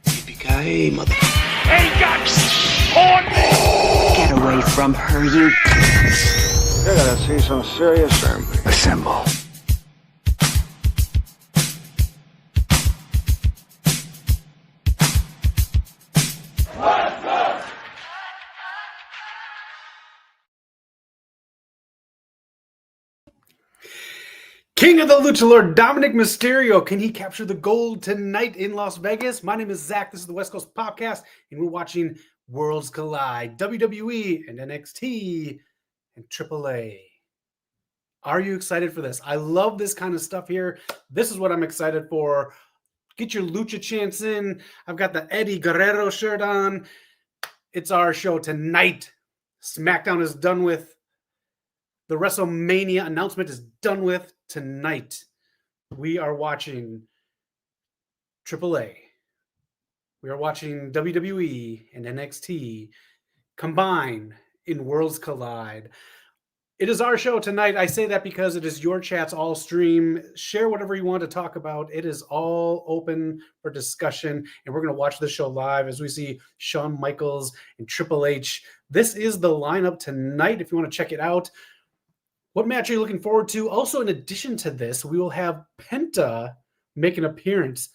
Yippee-ki-yay, mother. Hey, guys! On me! Get away from her, you. You're gonna see some serious assembly. Assemble. King of the Lucha Lord, Dominik Mysterio. Can he capture the gold tonight in Las Vegas? My name is Zach. This is the West Coast Podcast, and we're watching Worlds Collide, WWE and NXT and AAA. Are you excited for this? I love this kind of stuff here. This is what I'm excited for. Get your Lucha chants in. I've got the Eddie Guerrero shirt on. It's our show tonight. SmackDown is done with. The WrestleMania announcement is done with. Tonight, we are watching AAA. We are watching WWE and NXT combine in Worlds Collide. It is our show tonight. I say that because it is your chats all stream. Share whatever you want to talk about. It is all open for discussion, and we're going to watch the show live as we see Shawn Michaels and Triple H. This is the lineup tonight if you want to check it out. What match are you looking forward to? Also, in addition to this, we will have Penta make an appearance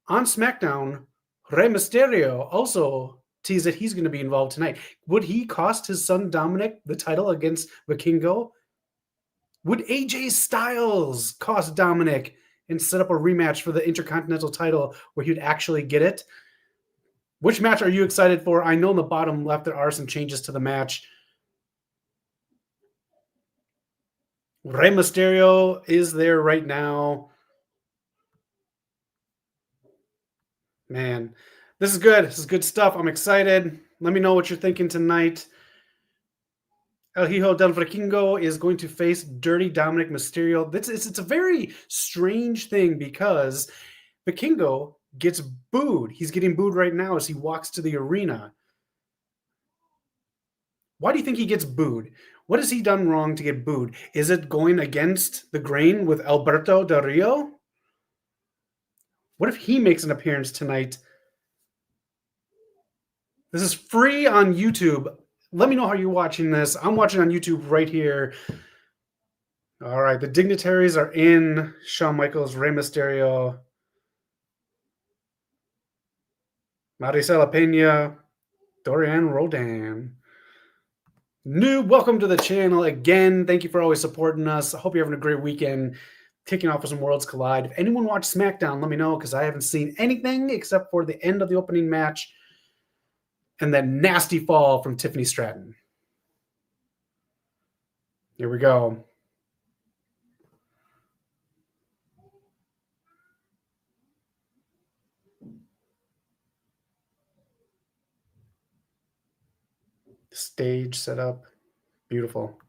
on SmackDown. Rey Mysterio also teased that he's going to be involved tonight. Would he cost his son Dominik the title against Vikingo? Would AJ Styles cost Dominik and set up a rematch for the Intercontinental title where he'd actually get it? Which match are you excited for? I know in the bottom left there are some changes to the match. Rey Mysterio is there right now. Man, this is good. This is good stuff. I'm excited. Let me know what you're thinking tonight. El Hijo del Vikingo is going to face Dirty Dominik Mysterio. It's a very strange thing because Vikingo gets booed. He's getting booed right now as he walks to the arena. Why do you think he gets booed? What has he done wrong to get booed? Is it going against the grain with Alberto Del Rio? What if he makes an appearance tonight? This is free on YouTube. Let me know how you're watching this. I'm watching on YouTube right here. All right, the dignitaries are in. Shawn Michaels, Rey Mysterio, Maricela Peña, Dorian Rodan. Welcome to the channel again. Thank you for always supporting us. I hope you're having a great weekend. Kicking off with some Worlds Collide. If anyone watched SmackDown, let me know because I haven't seen anything except for the end of the opening match and that nasty fall from Tiffany Stratton. Here we go. Stage set up. Beautiful.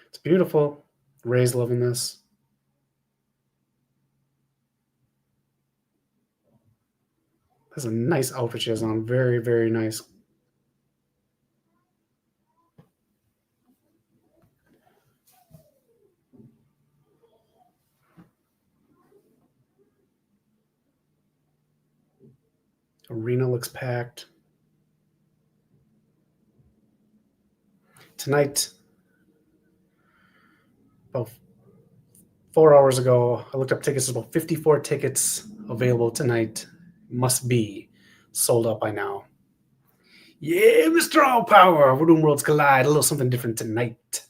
It's beautiful. Ray's loving this. That's a nice outfit she has on. Very, very nice. Arena looks packed. Tonight, about 4 hours ago, I looked up tickets. There's about 54 tickets available tonight. Must be sold out by now. Yeah, Mr. All Power. We're doing Worlds Collide. A little something different tonight.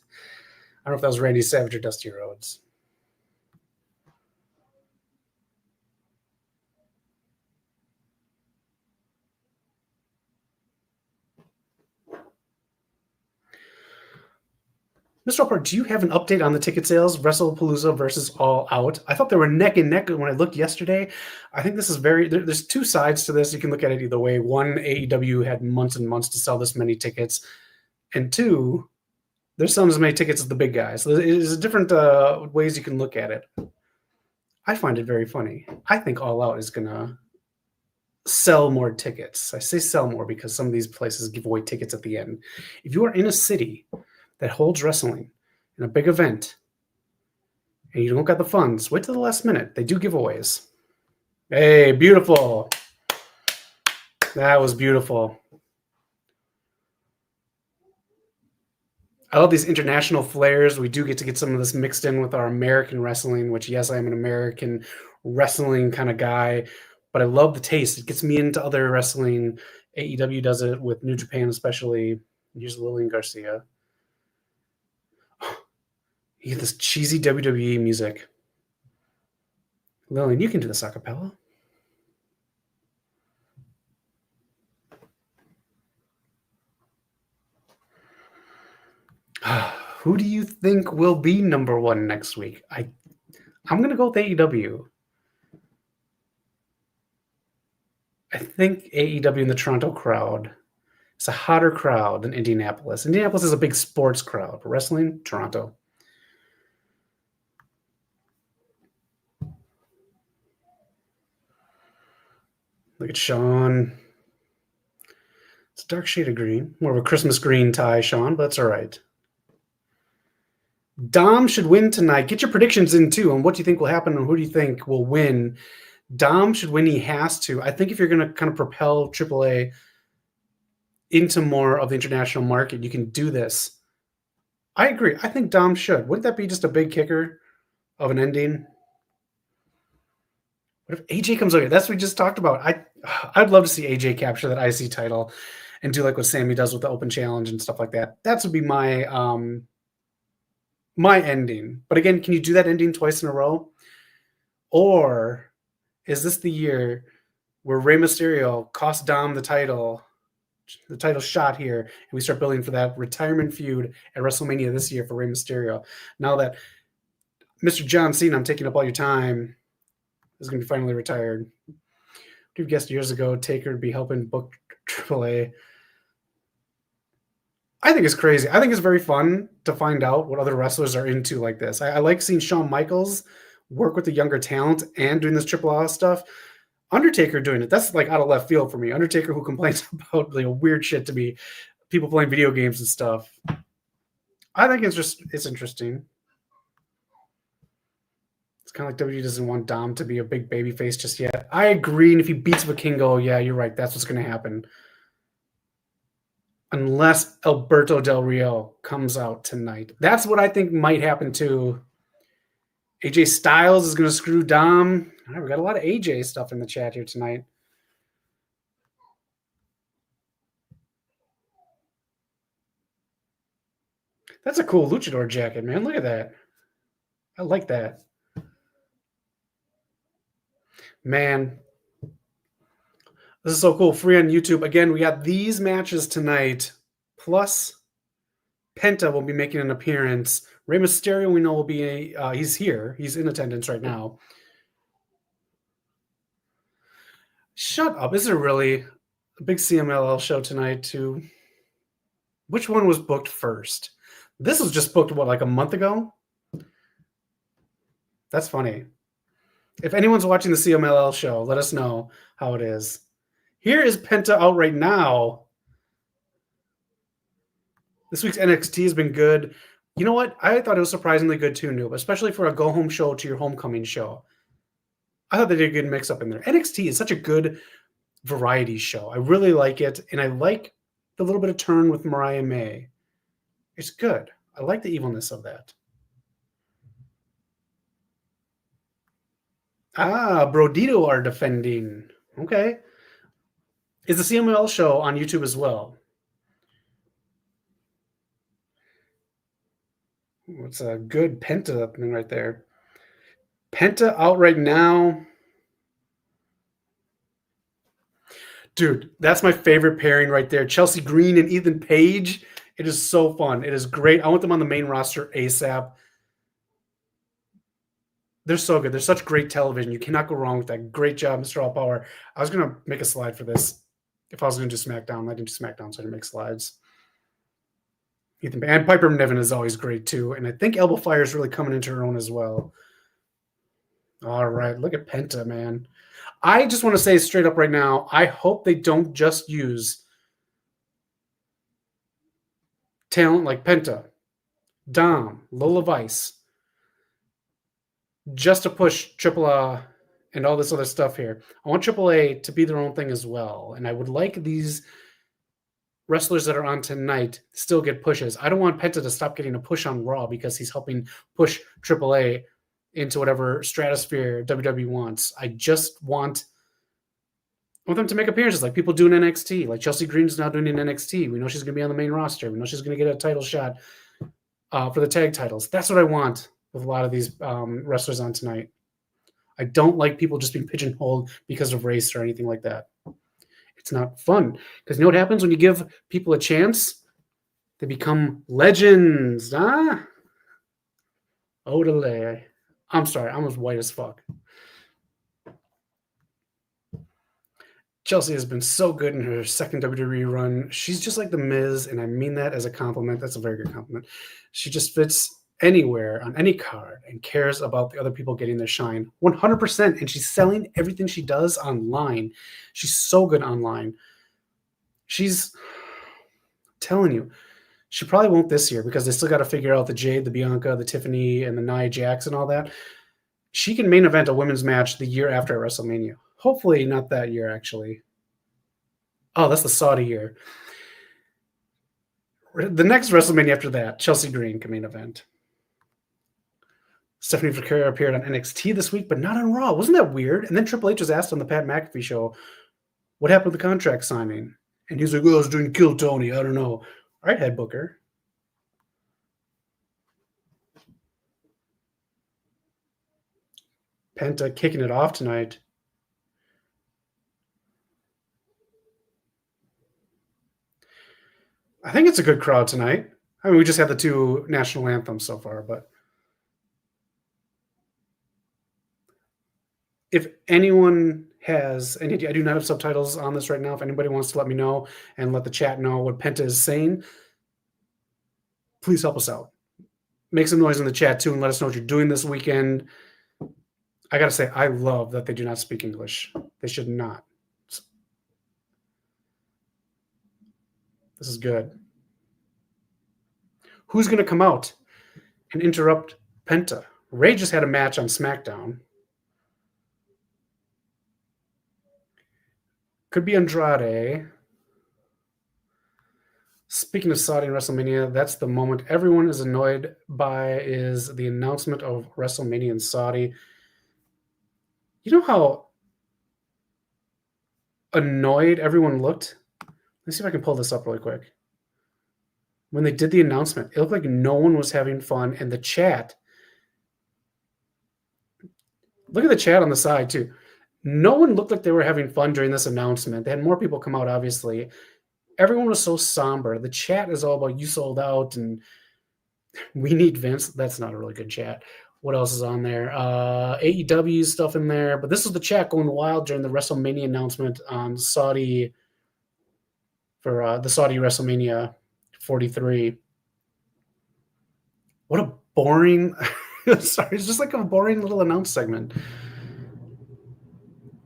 I don't know if that was Randy Savage or Dusty Rhodes. Mr. Alpert, do you have an update on the ticket sales, WrestlePalooza versus All Out? I thought they were neck and neck when I looked yesterday. I think this is there's two sides to this. You can look at it either way. One, AEW had months and months to sell this many tickets. And two, they're selling as many tickets as the big guys. So there's different ways you can look at it. I find it very funny. I think All Out is going to sell more tickets. I say sell more because some of these places give away tickets at the end. If you are in a city that holds wrestling in a big event and you don't got the funds, wait till the last minute. They do giveaways. Hey, beautiful. That was beautiful. I love these international flares. We do get to get some of this mixed in with our American wrestling, which, yes, I am an American wrestling kind of guy, but I love the taste. It gets me into other wrestling. AEW does it with New Japan, especially. Here's Lillian Garcia. You get this cheesy WWE music. Lillian, you can do this a cappella. Who do you think will be number one next week? I'm going to go with AEW. I think AEW in the Toronto crowd. It's a hotter crowd than Indianapolis. Indianapolis is a big sports crowd. Wrestling, Toronto. Look at Sean. It's a dark shade of green. More of a Christmas green tie, Sean, but that's all right. Dom should win tonight. Get your predictions in, too, on what do you think will happen and who do you think will win. Dom should win. He has to. I think if you're going to kind of propel AAA into more of the international market, you can do this. I agree. I think Dom should. Wouldn't that be just a big kicker of an ending? What if AJ comes over? That's what we just talked about. I'd love to see AJ capture that IC title and do like what Sammy does with the Open Challenge and stuff like that. That would be my my ending. But again, can you do that ending twice in a row? Or is this the year where Rey Mysterio costs Dom the title shot here, and we start building for that retirement feud at WrestleMania this year for Rey Mysterio? Now that Mr. John Cena, I'm taking up all your time, is going to be finally retired. We've guessed years ago Taker would be helping book AAA. I think it's crazy. I think it's very fun to find out what other wrestlers are into like this. I like seeing Shawn Michaels work with the younger talent and doing this AAA stuff. Undertaker doing it, that's like out of left field for me. Undertaker who complains about like weird shit to me, people playing video games and stuff. I think it's interesting. It's kind of like WWE doesn't want Dom to be a big baby face just yet. I agree, and if he beats Vikingo, yeah, you're right. That's what's going to happen. Unless Alberto Del Rio comes out tonight. That's what I think might happen too. AJ Styles is going to screw Dom. All right, we got a lot of AJ stuff in the chat here tonight. That's a cool luchador jacket, man. Look at that. I like that. Man, this is so cool. Free on YouTube. Again, we got these matches tonight. Plus, Penta will be making an appearance. Rey Mysterio, we know, will be he's here. He's in attendance right now. Shut up. Is there really a big CMLL show tonight, too? Which one was booked first? This was just booked, what, like a month ago? That's funny. If anyone's watching the CMLL show, let us know how it is. Here is Penta out right now. This week's NXT has been good. You know what? I thought it was surprisingly good too, Noob, especially for a go-home show to your homecoming show. I thought they did a good mix-up in there. NXT is such a good variety show. I really like it, and I like the little bit of turn with Mariah May. It's good. I like the evilness of that. Brodito are defending. Okay. Is the CMLL show on YouTube as well? It's a good Penta thing right there. Penta out right now. Dude, that's my favorite pairing right there. Chelsea Green and Ethan Page It is so fun. It is great. I want them on the main roster ASAP. They're so good. They're such great television. You cannot go wrong with that. Great job, Mr. All Power. I was going to make a slide for this. If I was going to do SmackDown, I didn't do SmackDown, so I didn't make slides. And Piper Niven is always great, too. And I think Elbow Fire is really coming into her own as well. All right. Look at Penta, man. I just want to say straight up right now, I hope they don't just use talent like Penta, Dom, Lola Vice, just to push AAA and all this other stuff here. I want AAA to be their own thing as well. And I would like these wrestlers that are on tonight still get pushes. I don't want Penta to stop getting a push on Raw because he's helping push AAA into whatever stratosphere WWE wants. I want them to make appearances like people do in NXT. Like Chelsea Green's now doing in NXT. We know she's going to be on the main roster. We know she's going to get a title shot for the tag titles. That's what I want with a lot of these wrestlers on tonight. I don't like people just being pigeonholed because of race or anything like that. It's not fun. Because you know what happens when you give people a chance? They become legends. Odele. I'm sorry. I'm as white as fuck. Chelsea has been so good in her second WWE run. She's just like The Miz, and I mean that as a compliment. That's a very good compliment. She just fits anywhere on any card and cares about the other people getting their shine 100%. And she's selling everything she does online. She's so good online. She's telling you, she probably won't this year because they still got to figure out the Jade, the Bianca, the Tiffany, and the Nia Jax and all that. She can main event a women's match the year after WrestleMania. Hopefully not that year, actually. Oh, that's the Saudi year. The next WrestleMania after that, Chelsea Green can main event. Stephanie Foucault appeared on NXT this week, but not on Raw. Wasn't that weird? And then Triple H was asked on the Pat McAfee show, what happened with the contract signing? And he's like, oh, I was doing Kill Tony. I don't know. All right, head booker. Penta kicking it off tonight. I think it's a good crowd tonight. I mean, we just had the two national anthems so far, but if anyone has any, I do not have subtitles on this right now. If anybody wants to let me know and let the chat know what Penta is saying, please help us out. Make some noise in the chat too and let us know what you're doing this weekend. I got to say, I love that they do not speak English. They should not. This is good. Who's going to come out and interrupt Penta? Ray just had a match on SmackDown. Could be Andrade. Speaking of Saudi and WrestleMania, that's the moment everyone is annoyed by is the announcement of WrestleMania in Saudi. You know how annoyed everyone looked? Let's see if I can pull this up really quick. When they did the announcement, it looked like no one was having fun. And the chat, look at the chat on the side too. No one looked like they were having fun during this announcement. They had more people come out, obviously. Everyone was so somber. The chat is all about you sold out and we need Vince. That's not a really good chat. What else is on there? AEW stuff in there. But this was the chat going wild during the WrestleMania announcement on Saudi for the Saudi WrestleMania 43. What a boring sorry, it's just like a boring little announce segment.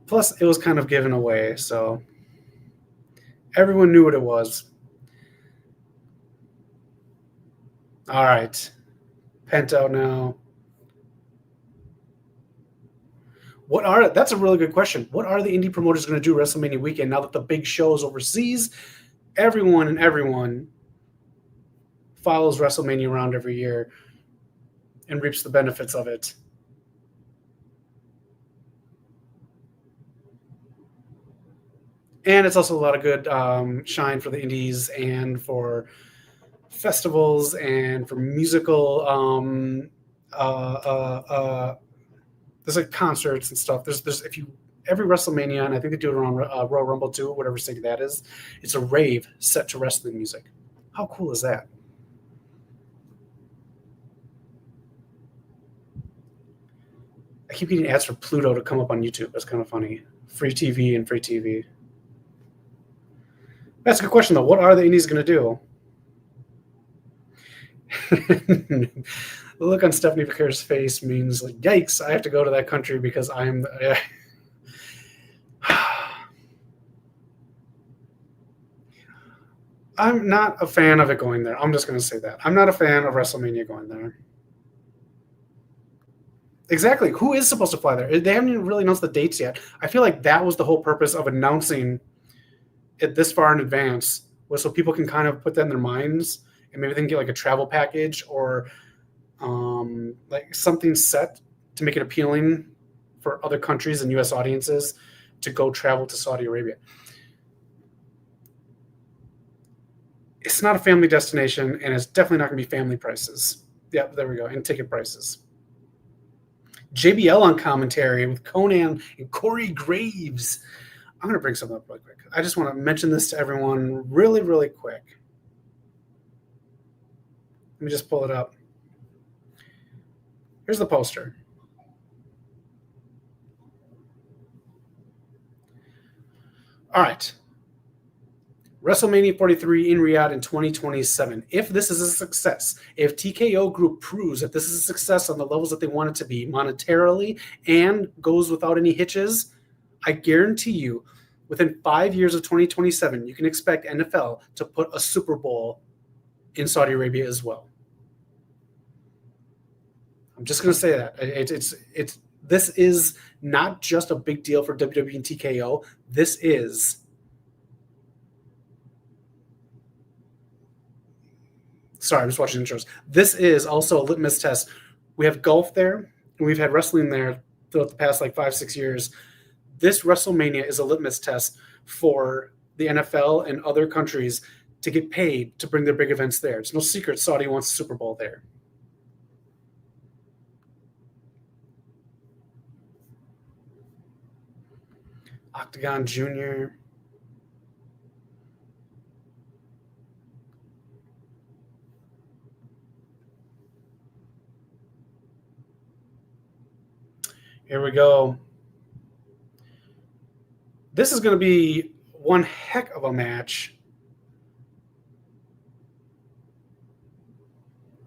Plus, it was kind of given away, so everyone knew what it was. All right. Penta now. That's a really good question. What are the indie promoters going to do WrestleMania weekend now that the big show is overseas? Everyone follows WrestleMania around every year and reaps the benefits of it. And it's also a lot of good shine for the indies and for festivals and for musical there's like concerts and stuff. There's every WrestleMania, and I think they do it around Royal Rumble too, whatever city that is, it's a rave set to wrestling music. How cool is that? I keep getting ads for Pluto to come up on YouTube. That's kind of funny. Free TV and free TV. That's a good question, though. What are the indies going to do? The look on Stephanie Vickers' face means, like, yikes, I have to go to that country because I'm... I'm not a fan of it going there. I'm just going to say that. I'm not a fan of WrestleMania going there. Exactly. Who is supposed to fly there? They haven't even really announced the dates yet. I feel like that was the whole purpose of announcing it this far in advance, was so people can kind of put that in their minds, and maybe they can get like a travel package or like something set to make it appealing for other countries and U.S. audiences to go travel to Saudi Arabia. It's not a family destination, and it's definitely not going to be family prices. Yeah, there we go, and ticket prices. JBL on commentary with Conan and Corey Graves. I'm going to bring something up really quick. I just want to mention this to everyone really, really quick. Let me just pull it up. Here's the poster. All right. WrestleMania 43 in Riyadh in 2027. If this is a success, if TKO Group proves that this is a success on the levels that they want it to be monetarily and goes without any hitches, I guarantee you within 5 years of 2027, you can expect NFL to put a Super Bowl in Saudi Arabia as well. I'm just going to say that. This is not just a big deal for WWE and TKO. This is... Sorry, I'm just watching intros. This is also a litmus test. We have golf there, and we've had wrestling there throughout the past 5-6 years. This WrestleMania is a litmus test for the NFL and other countries to get paid to bring their big events there. It's no secret Saudi wants a Super Bowl there. Octagón Jr. Here we go. This is going to be one heck of a match.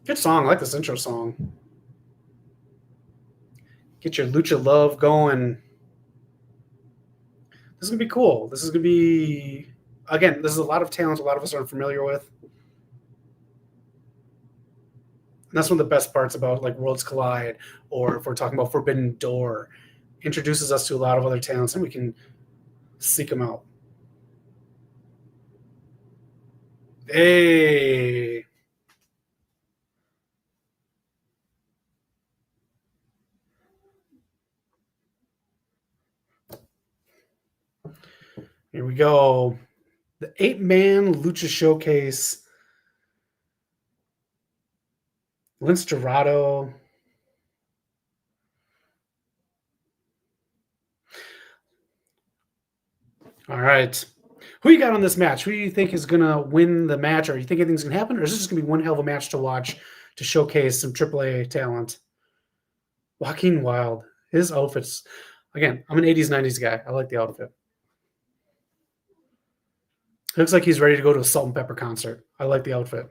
Good song. I like this intro song. Get your lucha love going. This is going to be cool. This is going to be, again, this is a lot of talent a lot of us aren't familiar with. And that's one of the best parts about Worlds Collide, or if we're talking about Forbidden Door, introduces us to a lot of other talents, and we can seek them out. Hey. Here we go. The 8-man Lucha Showcase. Lince Dorado. All right. Who you got on this match? Who do you think is going to win the match? Or you think anything's going to happen? Or is this just going to be one hell of a match to watch to showcase some AAA talent? Joaquin Wilde. His outfits. Again, I'm an 80s, 90s guy. I like the outfit. It looks like he's ready to go to a Salt and Pepper concert. I like the outfit.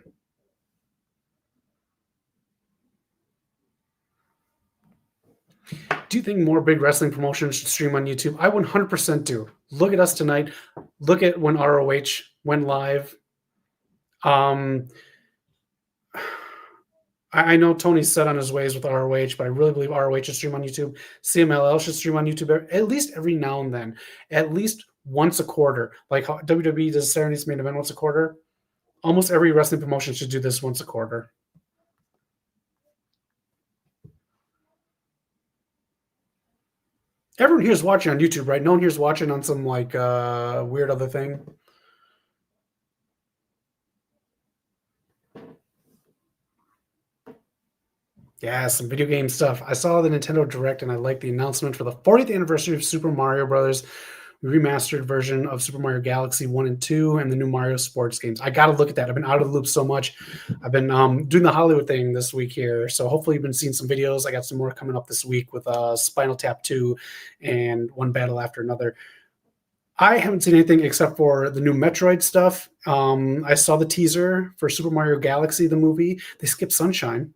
Do you think more big wrestling promotions should stream on YouTube? I 100% do. Look at us tonight. Look at when ROH went live. I know Tony's set on his ways with ROH, but I really believe ROH should stream on YouTube. CMLL should stream on YouTube at least every now and then, at least once a quarter. Like how WWE does Saturday's Main Event once a quarter. Almost every wrestling promotion should do this once a quarter. Everyone here is watching on YouTube, right? No one here is watching on some weird other thing. Yeah, some video game stuff. I saw the Nintendo Direct, and I liked the announcement for the 40th anniversary of Super Mario Brothers, remastered version of Super Mario Galaxy 1 and 2 and the new Mario sports games. I got to look at that. I've been out of the loop so much. I've been doing the Hollywood thing this week here. So hopefully you've been seeing some videos. I got some more coming up this week with Spinal Tap 2 and One Battle After Another. I haven't seen anything except for the new Metroid stuff. I saw the teaser for Super Mario Galaxy, the movie. They skipped Sunshine.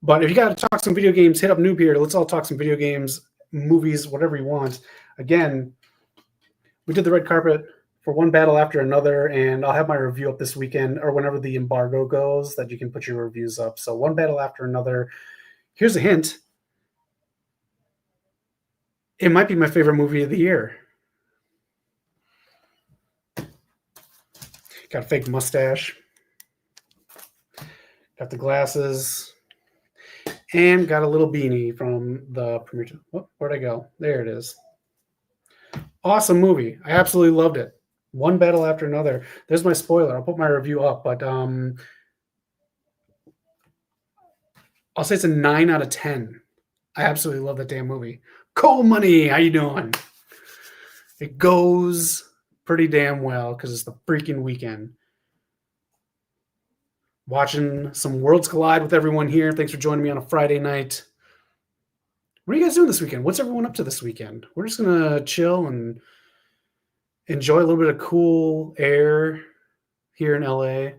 But if you got to talk some video games, hit up Noob here. Let's all talk some video games, movies, whatever you want. Again, we did the red carpet for One Battle After Another, and I'll have my review up this weekend or whenever the embargo goes that you can put your reviews up. So One Battle After Another. Here's a hint. It might be my favorite movie of the year. Got a fake mustache. Got the glasses. And got a little beanie from the premiere. Oh, where'd I go? There it is. Awesome movie. I absolutely loved it. One Battle After Another. There's my spoiler. I'll put my review up, but I'll say it's a 9 out of 10. I absolutely love that damn movie. Coal Money, how you doing? It goes pretty damn well because it's the freaking weekend. Watching some Worlds Collide with everyone here. Thanks for joining me on a Friday night. What are you guys doing this weekend? What's everyone up to this weekend? We're just going to chill and enjoy a little bit of cool air here in LA.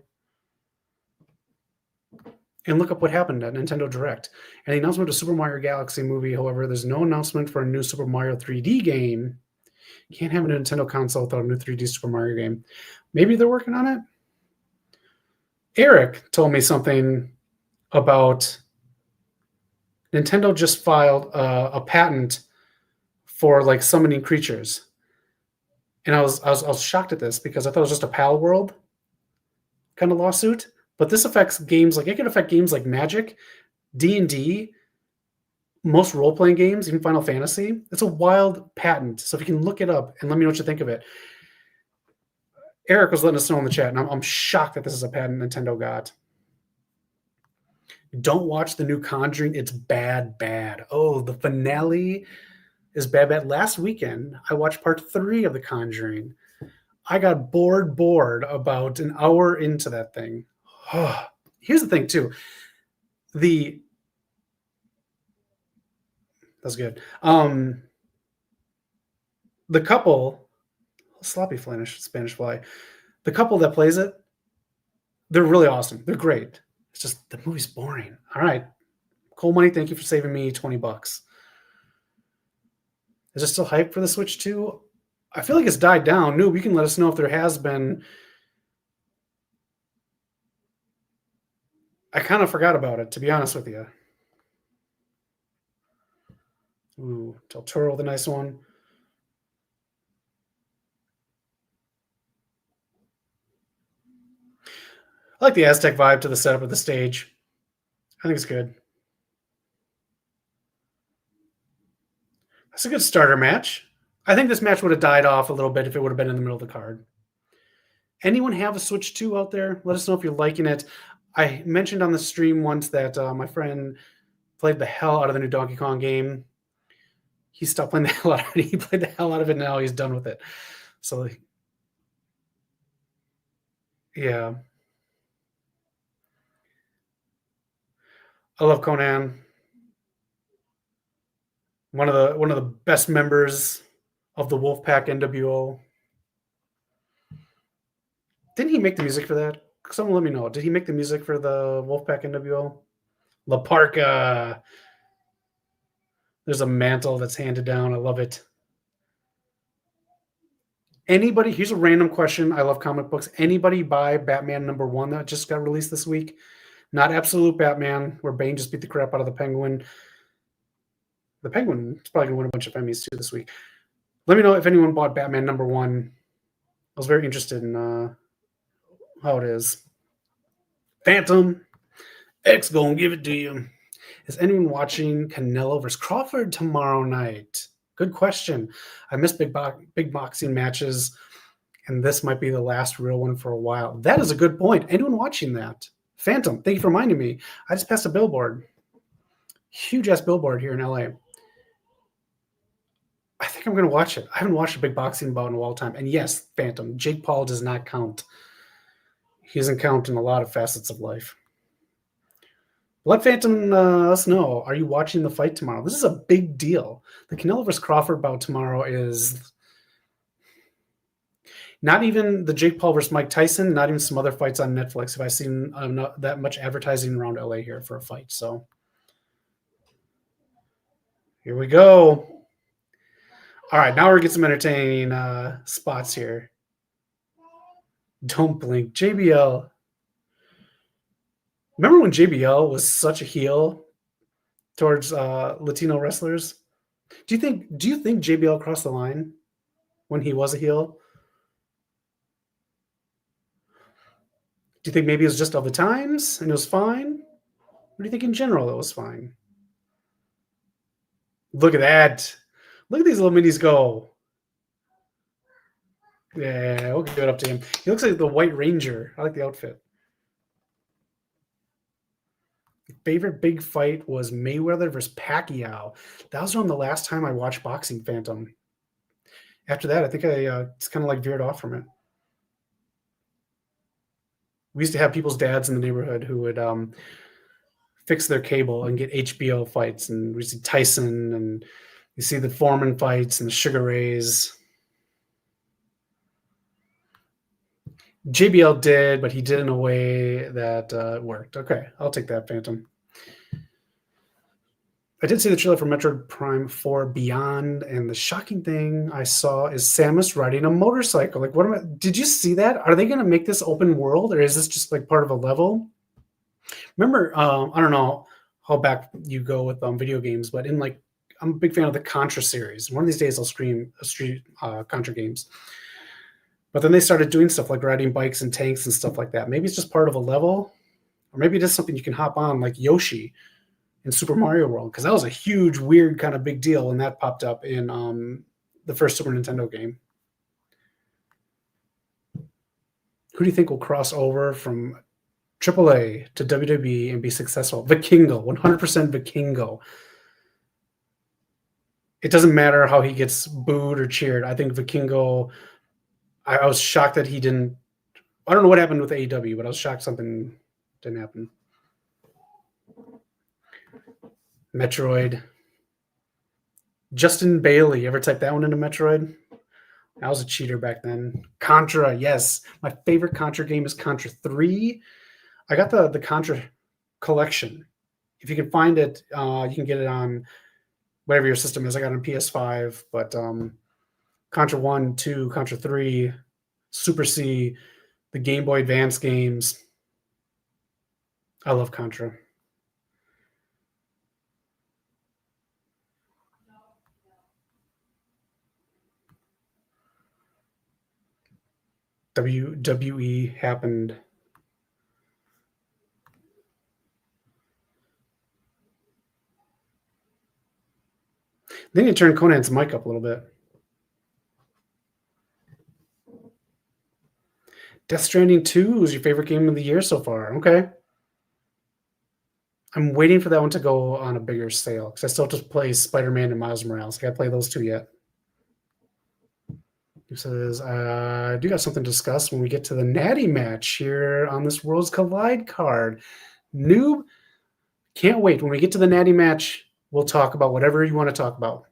And look up what happened at Nintendo Direct. And the announcement of Super Mario Galaxy movie, however, there's no announcement for a new Super Mario 3D game. You can't have a Nintendo console without a new 3D Super Mario game. Maybe they're working on it. Eric told me something about Nintendo just filed a patent for like summoning creatures. And I was shocked at this because I thought it was just a Pal World kind of lawsuit. But this affects games like, it can affect games like Magic, D&D, most role-playing games, even Final Fantasy. It's a wild patent. So if you can look it up and let me know what you think of it. Eric was letting us know in the chat, and I'm shocked that this is a patent Nintendo got. Don't watch the new Conjuring. It's bad, bad. Oh, the finale is bad, bad. Last weekend, I watched part 3 of The Conjuring. I got bored about an hour into that thing. Here's the thing, too. That's good. The couple, sloppy Spanish fly, the couple that plays it, they're really awesome. They're great. It's just the movie's boring. All right. Coal Money, thank you for saving me $20. Is it still hype for the Switch 2? I feel like it's died down. Noob, you can let us know if there has been. I kind of forgot about it, to be honest with you. Ooh, Del Toro, the nice one. I like the Aztec vibe to the setup of the stage. I think it's good. That's a good starter match. I think this match would have died off a little bit if it would have been in the middle of the card. Anyone have a Switch 2 out there? Let us know if you're liking it. I mentioned on the stream once that my friend played the hell out of the new Donkey Kong game. He stopped playing the hell out of it. He played the hell out of it. Now he's done with it. So, yeah. I love Conan. One of the best members of the Wolfpack NWO. Didn't he make the music for that? Someone let me know. Did he make the music for the Wolfpack NWO? La Parka. There's a mantle that's handed down. I love it. Anybody, here's a random question. I love comic books. Anybody buy Batman #1 that just got released this week? Not Absolute Batman, where Bane just beat the crap out of the Penguin. The Penguin is probably going to win a bunch of Emmys too this week. Let me know if anyone bought Batman #1. I was very interested in how it is. Phantom, X gonna give it to you. Is anyone watching Canelo versus Crawford tomorrow night? Good question. I missed big boxing matches, and this might be the last real one for a while. That is a good point. Anyone watching that? Phantom, thank you for reminding me. I just passed a billboard. Huge-ass billboard here in LA. I think I'm going to watch it. I haven't watched a big boxing bout in a long time. And yes, Phantom, Jake Paul does not count. He doesn't count in a lot of facets of life. Let Phantom let us know. Are you watching the fight tomorrow? This is a big deal. The Canelo vs. Crawford bout tomorrow is not even the Jake Paul versus Mike Tyson, not even some other fights on Netflix. Have I seen that much advertising around LA here for a fight? So here we go. All right, now we're going to get some entertaining spots here. Don't blink. JBL. Remember when JBL was such a heel towards Latino wrestlers? Do you think JBL crossed the line when he was a heel? Do you think maybe it was just of the times and it was fine? Or do you think in general it was fine? Look at that. Look at these little minis go. Yeah, we'll give it up to him. He looks like the White Ranger. I like the outfit. Favorite big fight was Mayweather versus Pacquiao. That was around the last time I watched boxing, Phantom. After that, I think I just kind of like veered off from it. We used to have people's dads in the neighborhood who would fix their cable and get HBO fights. And we see Tyson and you see the Foreman fights and the Sugar Rays. JBL did, but he did in a way that worked. Okay, I'll take that, Phantom. I did see the trailer for Metroid Prime 4 Beyond, and the shocking thing I saw is Samus riding a motorcycle. Like, did you see that? Are they going to make this open world, or is this just like part of a level? Remember, I don't know how back you go with video games, but I'm a big fan of the Contra series. One of these days I'll stream Contra games. But then they started doing stuff like riding bikes and tanks and stuff like that. Maybe it's just part of a level, or maybe it is something you can hop on like Yoshi in Super Mario World, because that was a huge, weird kind of big deal when that popped up in the first Super Nintendo game. Who do you think will cross over from AAA to WWE and be successful? Vikingo, 100% Vikingo. It doesn't matter how he gets booed or cheered. I think Vikingo... I was shocked that he didn't. I don't know what happened with AEW, but I was shocked something didn't happen. Metroid. Justin Bailey. Ever type that one into Metroid? I was a cheater back then. Contra, yes. My favorite Contra game is Contra 3. I got the Contra collection. If you can find it, you can get it on whatever your system is. I got it on PS5, but Contra 1, 2, Contra 3, Super C, the Game Boy Advance games. I love Contra. WWE happened. Then you turn Conan's mic up a little bit. Death Stranding 2 was your favorite game of the year so far. Okay. I'm waiting for that one to go on a bigger sale because I still have to play Spider-Man and Miles Morales. I got to play those two yet. He says, I do got something to discuss when we get to the Natty match here on this Worlds Collide card. Noob, can't wait. When we get to the Natty match, we'll talk about whatever you want to talk about.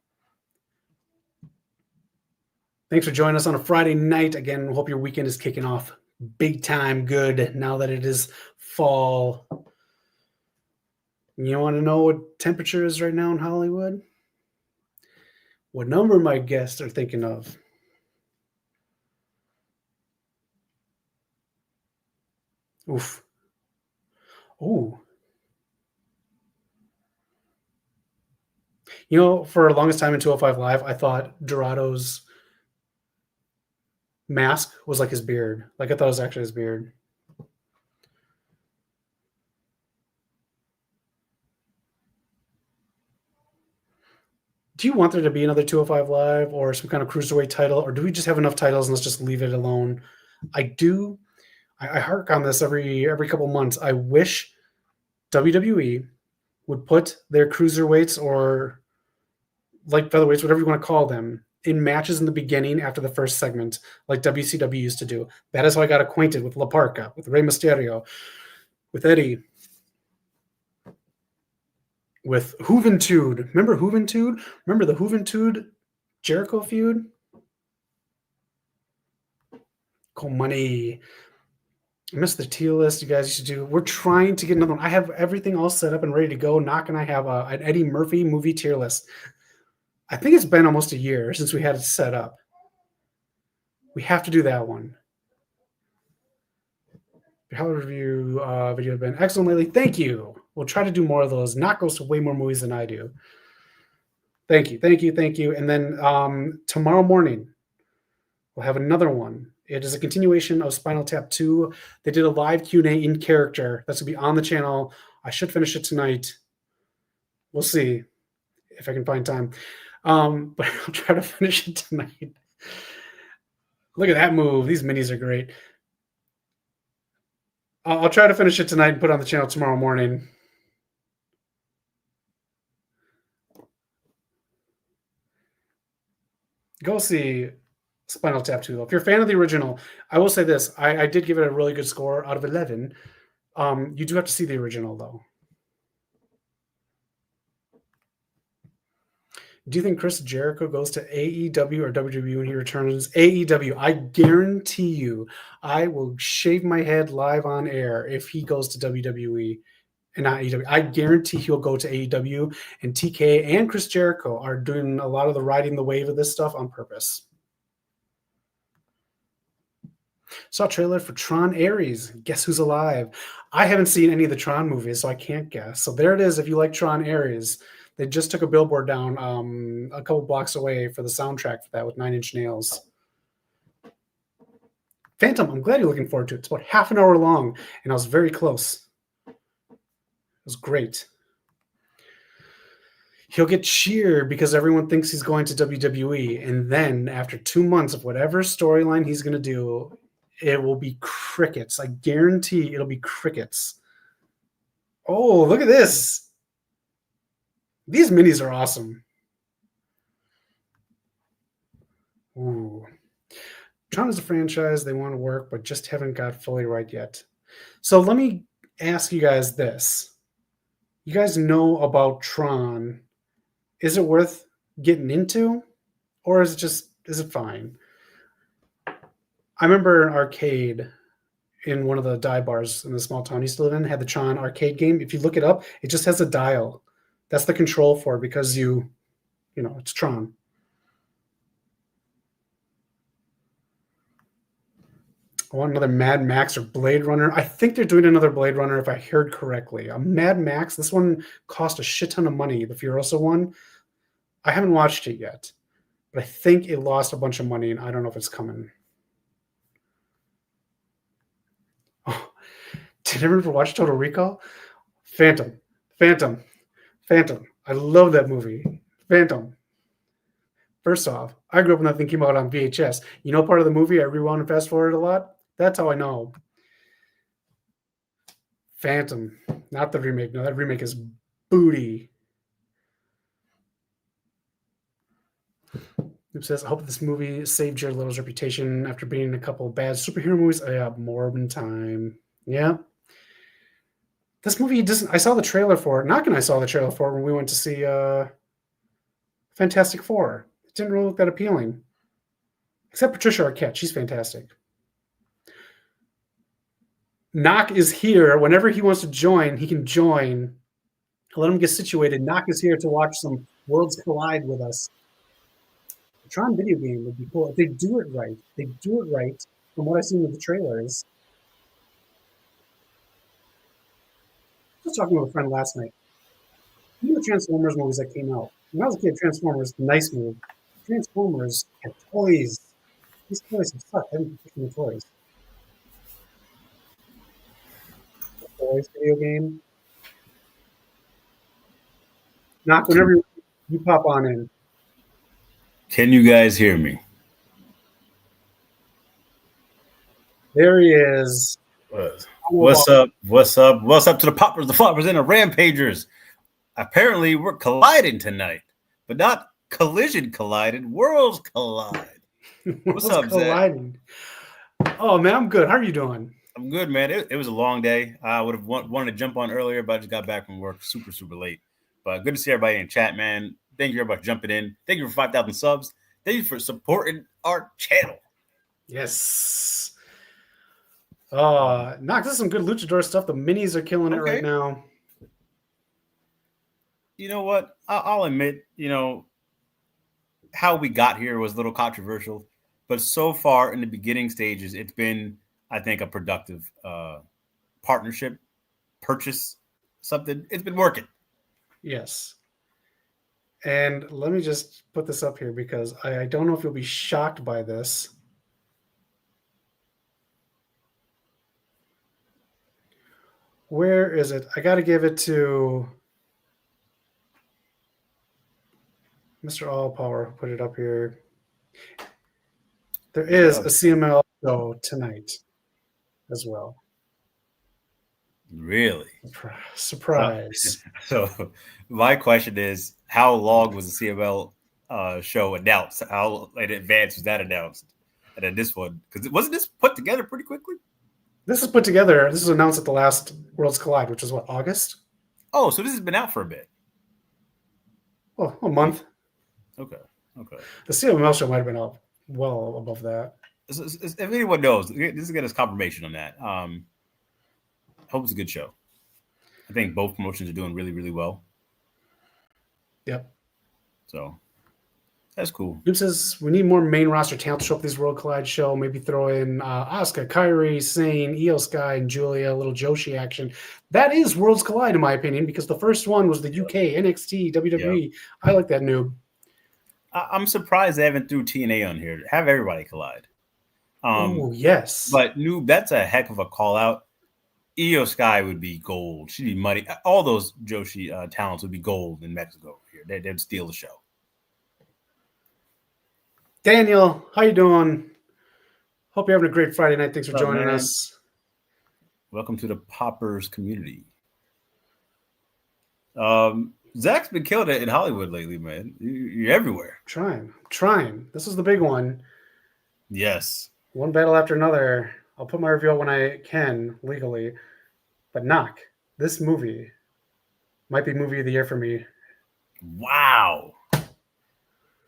Thanks for joining us on a Friday night. Again, hope your weekend is kicking off big time good now that it is fall. You want to know what temperature is right now in Hollywood? What number my guests are thinking of? Oof. Ooh. You know, for the longest time in 205 Live, I thought Dorado's mask was like his beard. Like I thought it was actually his beard. Do you want there to be another 205 Live or some kind of cruiserweight title, or do we just have enough titles and let's just leave it alone? I do. I hark on this every couple months. I wish WWE would put their cruiserweights or light featherweights, whatever you want to call them, in matches in the beginning after the first segment, like WCW used to do. That is how I got acquainted with La Parka, with Rey Mysterio, with Eddie, with Juventud. Remember Juventud? Remember the Juventud Jericho feud? Cool money. I missed the tier list you guys used to do. We're trying to get another one. I have everything all set up and ready to go. Knock and I have an Eddie Murphy movie tier list. I think it's been almost a year since we had it set up. We have to do that one. How review video have been excellent lately. Thank you. We'll try to do more of those. Knock goes to way more movies than I do. Thank you, thank you, thank you. And then tomorrow morning, we'll have another one. It is a continuation of Spinal Tap 2. They did a live Q&A in character. That's going to be on the channel. I should finish it tonight. We'll see if I can find time. But I'll try to finish it tonight. Look at that move. These minis are great. I'll try to finish it tonight and put it on the channel tomorrow morning. Go see Spinal Tap 2, though. If you're a fan of the original, I will say this. I did give it a really good score out of 11. You do have to see the original, though. Do you think Chris Jericho goes to AEW or WWE when he returns? AEW. I guarantee you, I will shave my head live on air if he goes to WWE and not AEW. I guarantee he'll go to AEW, and TK and Chris Jericho are doing a lot of the riding the wave of this stuff on purpose. Saw a trailer for Tron Ares. Guess who's alive? I haven't seen any of the Tron movies, so I can't guess. So there it is. If you like Tron Ares, they just took a billboard down a couple blocks away for the soundtrack for that with 9 Inch Nails. Phantom, I'm glad you're looking forward to it. It's about half an hour long, and I was very close. It was great. He'll get cheered because everyone thinks he's going to WWE, and then after 2 months of whatever storyline he's going to do, it will be crickets. I guarantee it'll be crickets. Oh, look at this. These minis are awesome. Ooh. Tron is a franchise. They want to work, but just haven't got fully right yet. So let me ask you guys this. You guys know about Tron. Is it worth getting into? Or is it fine? I remember an arcade in one of the dive bars in the small town I used to live in, had the Tron arcade game. If you look it up, it just has a dial. That's the control for it because it's Tron. I want another Mad Max or Blade Runner. I think they're doing another Blade Runner if I heard correctly. A Mad Max, this one cost a shit ton of money, the Furiosa one. I haven't watched it yet, but I think it lost a bunch of money, and I don't know if it's coming. Oh, did anyone ever watch Total Recall? Phantom. I love that movie. Phantom. First off, I grew up when that thing came out on VHS. You know part of the movie I rewound and fast forward a lot? That's how I know. Phantom. Not the remake. No, that remake is booty. It says, I hope this movie saved Jared Leto's reputation after being in a couple of bad superhero movies. Yeah, Morbin time. Yeah. This movie doesn't. I saw the trailer for it. Knock and I saw the trailer for it when we went to see Fantastic Four. It didn't really look that appealing. Except Patricia Arquette. She's fantastic. Knock is here. Whenever he wants to join, he can join. Let him get situated. Knock is here to watch some Worlds Collide with us. The Tron video game would be cool if they do it right. They do it right from what I've seen with the trailers. I was talking to a friend last night. You know the Transformers movies that came out. When I was a kid, Transformers, nice move. Transformers had toys. These toys have sucked. I haven't picked the toys. The toys video game. Not whenever you pop on in. Can you guys hear me? There he is. What's up? What's up? What's up to the poppers, the floppers, and the rampagers? Apparently, we're colliding tonight, but not Collision collided. Worlds collide. What's up, colliding? Zach? Oh, man, I'm good. How are you doing? I'm good, man. It was a long day. I would have wanted to jump on earlier, but I just got back from work super, super late. But good to see everybody in chat, man. Thank you everybody for jumping in. Thank you for 5,000 subs. Thank you for supporting our channel. Yes. Knox, this is some good luchador stuff. The minis are killing it right now. You know what? I'll admit, how we got here was a little controversial. But so far in the beginning stages, it's been, I think, a productive partnership, purchase, something. It's been working. Yes. And let me just put this up here because I don't know if you'll be shocked by this. Where is it? I got to give it to Mr. All Power. Put it up here. There is a CML show tonight as well. Really? Surprise. So my question is, how long was the CML show announced? How in advance was that announced? And then this one, because wasn't this put together pretty quickly? This is put together. This was announced at the last Worlds Collide, which was what, August? Oh, so this has been out for a bit. Well, a month. Okay. The CML show might have been out well above that. If anyone knows, this is get us confirmation on that. Hope it's a good show. I think both promotions are doing really, really well. Yep. So that's cool. Dude says we need more main roster talent to show up this World Collide show. Maybe throw in Asuka, Kairi, Sane, Io Sky, and Julia. A little Joshi action. That is Worlds Collide, in my opinion, because the first one was the UK, NXT, WWE. Yep. I like that noob. I'm surprised they haven't threw TNA on here. Have everybody collide. Oh, yes. But noob, that's a heck of a call out. Io Sky would be gold. She'd be money. All those Joshi talents would be gold in Mexico here. They'd steal the show. Daniel, how you doing? Hope you're having a great Friday night. Thanks for joining us. Welcome to the Poppers community. Zach's been killing it in Hollywood lately, man. You're everywhere. Trying. This is the big one. Yes. One battle after another. I'll put my review out when I can legally. But knock, this movie might be movie of the year for me. Wow.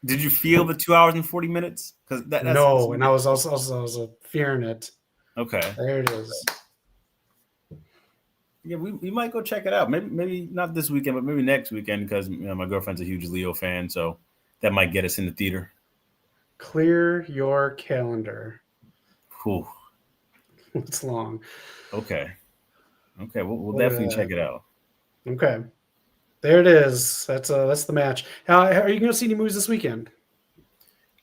Did you feel the 2 hours and 40 minutes? Because no, and I was also fearing it. Okay. There it is. Yeah, we might go check it out. Maybe not this weekend, but maybe next weekend because my girlfriend's a huge Leo fan, so that might get us in the theater. Clear your calendar. Whew. It's long. Okay. We'll definitely check it out. Okay. There it is. That's the match. Are you going to see any movies this weekend?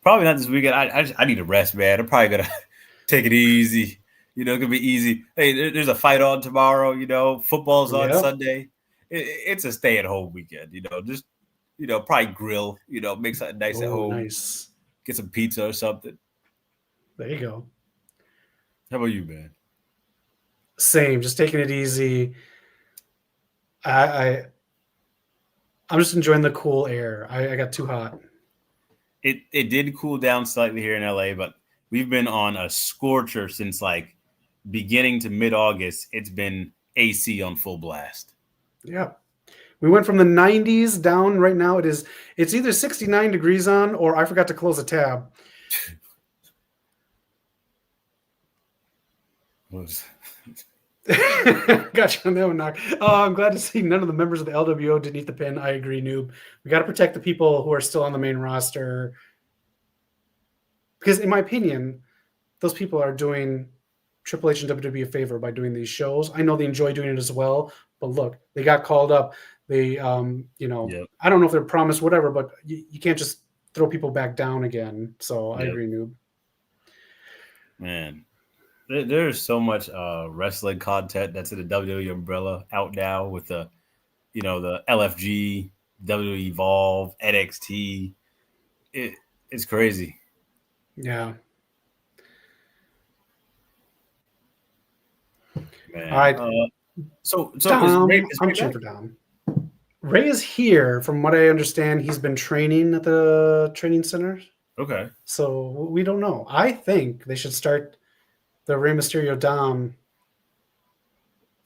Probably not this weekend. I need a rest, man. I'm probably gonna take it easy. It's gonna be easy. Hey, there's a fight on tomorrow. Football's on Sunday. It's a stay-at-home weekend. Just probably grill. Make something nice at home. Nice. Get some pizza or something. There you go. How about you, man? Same. Just taking it easy. I'm just enjoying the cool air. I got too hot. It did cool down slightly here in LA, but we've been on a scorcher since like beginning to mid-August. It's been AC on full blast. Yeah. We went from the 90s down. Right now it's either 69 degrees on or I forgot to close a tab. Gotcha on that one, Knock. I'm glad to see none of the members of the LWO didn't eat the pin. I agree, noob. We got to protect the people who are still on the main roster. Because in my opinion, those people are doing Triple H and WWE a favor by doing these shows. I know they enjoy doing it as well, but look, they got called up. They, I don't know if they're promised whatever, but you can't just throw people back down again. So I agree, noob. Man. There's so much wrestling content that's in the WWE umbrella out now with the LFG, WWE Evolve, NXT. It's crazy. Yeah. Man. All right. So Dom, I'm cheering for Dom. Ray is here. From what I understand, he's been training at the training center. Okay. So we don't know. I think they should start the Rey Mysterio Dom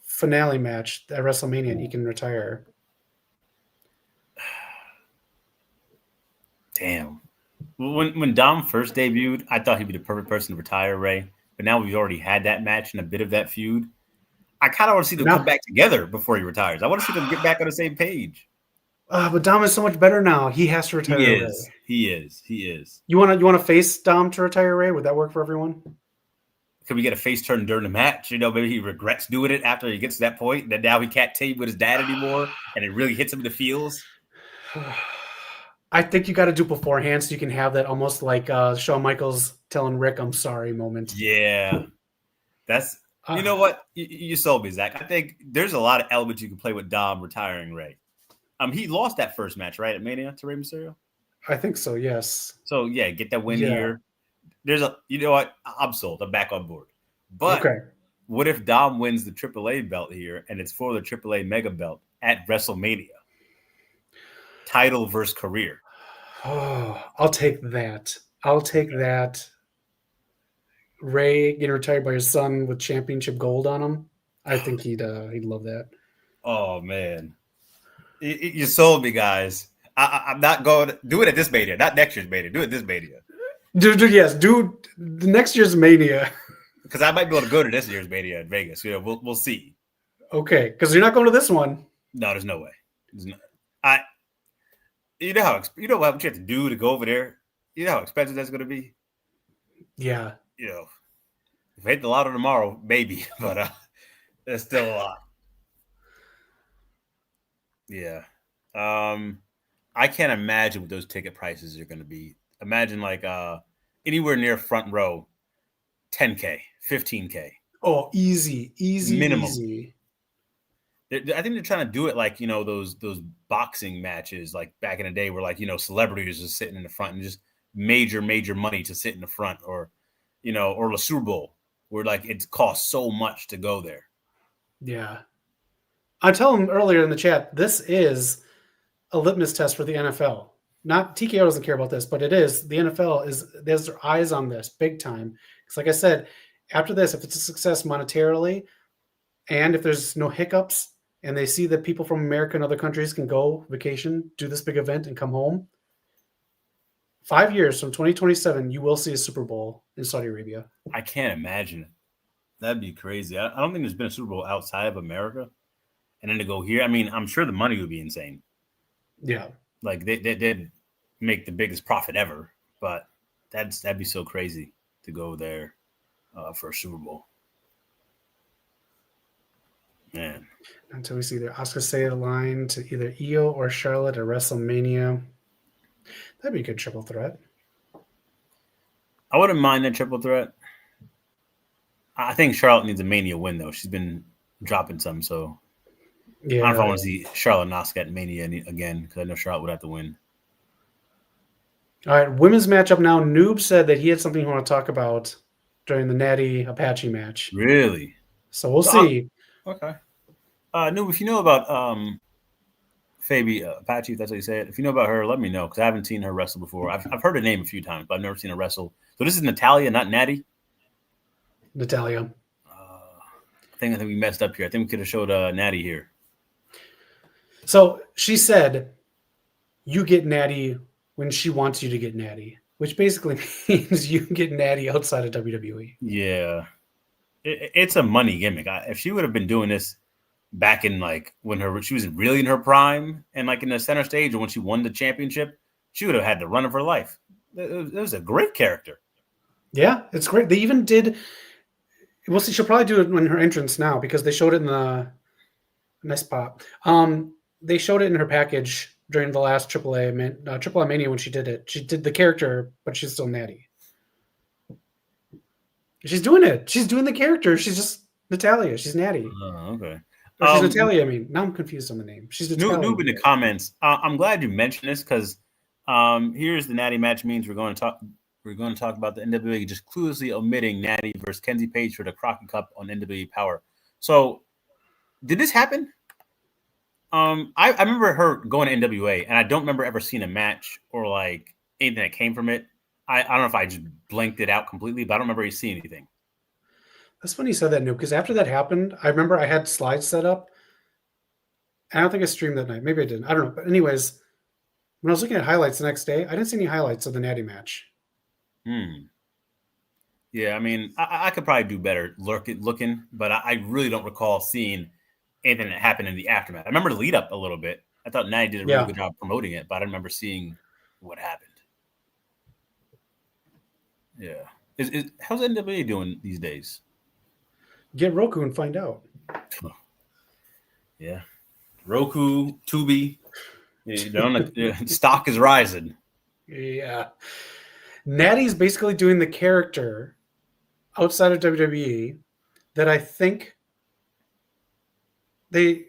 finale match at WrestleMania, and he can retire. Damn. When Dom first debuted, I thought he'd be the perfect person to retire Ray. But now we've already had that match and a bit of that feud. I kind of want to see them come back together before he retires. I want to see them get back on the same page. But Dom is so much better now. He has to retire. He is. You want to face Dom to retire Ray? Would that work for everyone? Could we get a face turn during the match? You know, maybe he regrets doing it after he gets to that point. That now he can't team with his dad anymore, and it really hits him in the feels. I think you got to do beforehand so you can have that almost like Shawn Michaels telling Rick, "I'm sorry" moment. Yeah, that's you know what you sold me, Zach. I think there's a lot of elements you can play with Dom retiring Ray. He lost that first match, right, at Mania to Rey Mysterio? I think so, yes. So, yeah, get that win here. You know what? I'm sold. I'm back on board. But what if Dom wins the AAA belt here, and it's for the AAA Mega Belt at WrestleMania? Title versus career. Oh, I'll take that. Ray getting retired by his son with championship gold on him. I think he'd love that. Oh, man. You sold me, guys. I'm not going to do it at this Mania, not next year's Mania. Do it this Mania. Do the next year's Mania. Because I might be able to go to this year's Mania in Vegas. You know, we'll see. Okay, because you're not going to this one. No, there's no way. You know what you have to do to go over there. You know how expensive that's going to be. Yeah. You know, if I hit the lotto tomorrow, maybe, but that's still a lot. Yeah. I can't imagine what those ticket prices are going to be. Imagine like anywhere near front row, 10K, 15K. Oh, easy, minimum. Easy. I think they're trying to do it like, you know, those boxing matches like back in the day where like, you know, celebrities are sitting in the front and just major money to sit in the front, or, you know, or the Super Bowl where like it costs so much to go there. Yeah. I tell him earlier in the chat, this is a litmus test for the NFL. Not TKO doesn't care about this, but it is. The NFL there's their eyes on this big time. Because like I said, after this, if it's a success monetarily, and if there's no hiccups, and they see that people from America and other countries can go vacation, do this big event, and come home, 5 years from 2027, you will see a Super Bowl in Saudi Arabia. I can't imagine it. That'd be crazy. I don't think there's been a Super Bowl outside of America. And then to go here, I mean, I'm sure the money would be insane. Yeah. Like they'd make the biggest profit ever, but that'd be so crazy to go there for a Super Bowl. Man. Until we see either Asuka say a line to either Io or Charlotte at WrestleMania. That'd be a good triple threat. I wouldn't mind that triple threat. I think Charlotte needs a Mania win, though. She's been dropping some, so yeah. I don't know if I want to see Charlotte and Asuka at Mania again, because I know Charlotte would have to win. All right, women's matchup now. Noob said that he had something he wanted to talk about during the Natty Apache match. Really? So we'll see. Okay. Noob, if you know about Faby Apache, if that's how you say it, if you know about her, let me know, because I haven't seen her wrestle before. I've heard her name a few times, but I've never seen her wrestle. So this is Natalya, not Natty? Natalya. I think we messed up here. I think we could have showed Natty here. So she said, you get Natty when she wants you to get Natty, which basically means you get Natty outside of WWE. Yeah. It's a money gimmick. If she would have been doing this back in like when she was really in her prime and like in the center stage, or when she won the championship, she would have had the run of her life. It was a great character. Yeah, it's great. They even did. We'll see. She'll probably do it in her entrance now, because they showed it in the nice pop. They showed it in her package during the last AAA Mania when she did it. She did the character, but she's still Natty. She's doing it. She's doing the character. She's just Natalya. She's Natty. Oh, okay. She's Natalya. I mean, now I'm confused on the name. She's Natalya. Noob in the comments. I'm glad you mentioned this, because here's the Natty match means we're going to talk about the NWA just cluelessly omitting Natty versus Kenzie Page for the Crockett Cup on NWA Power. So, did this happen? I remember her going to NWA, and I don't remember ever seeing a match or like anything that came from it. I don't know if I just blanked it out completely, but I don't remember seeing anything. That's funny you said that, Noob, because after that happened, I remember I had slides set up. I don't think I streamed that night. Maybe I didn't. I don't know. But anyways, when I was looking at highlights the next day, I didn't see any highlights of the Natty match. Yeah, I mean, I could probably do better looking, but I really don't recall seeing anything that happened in the aftermath. I remember the lead up a little bit. I thought Natty did a really good job promoting it, but I don't remember seeing what happened. Yeah. How's NWA doing these days? Get Roku and find out. Yeah. Roku, Tubi, stock is rising. Yeah. Natty's basically doing the character outside of WWE that I think the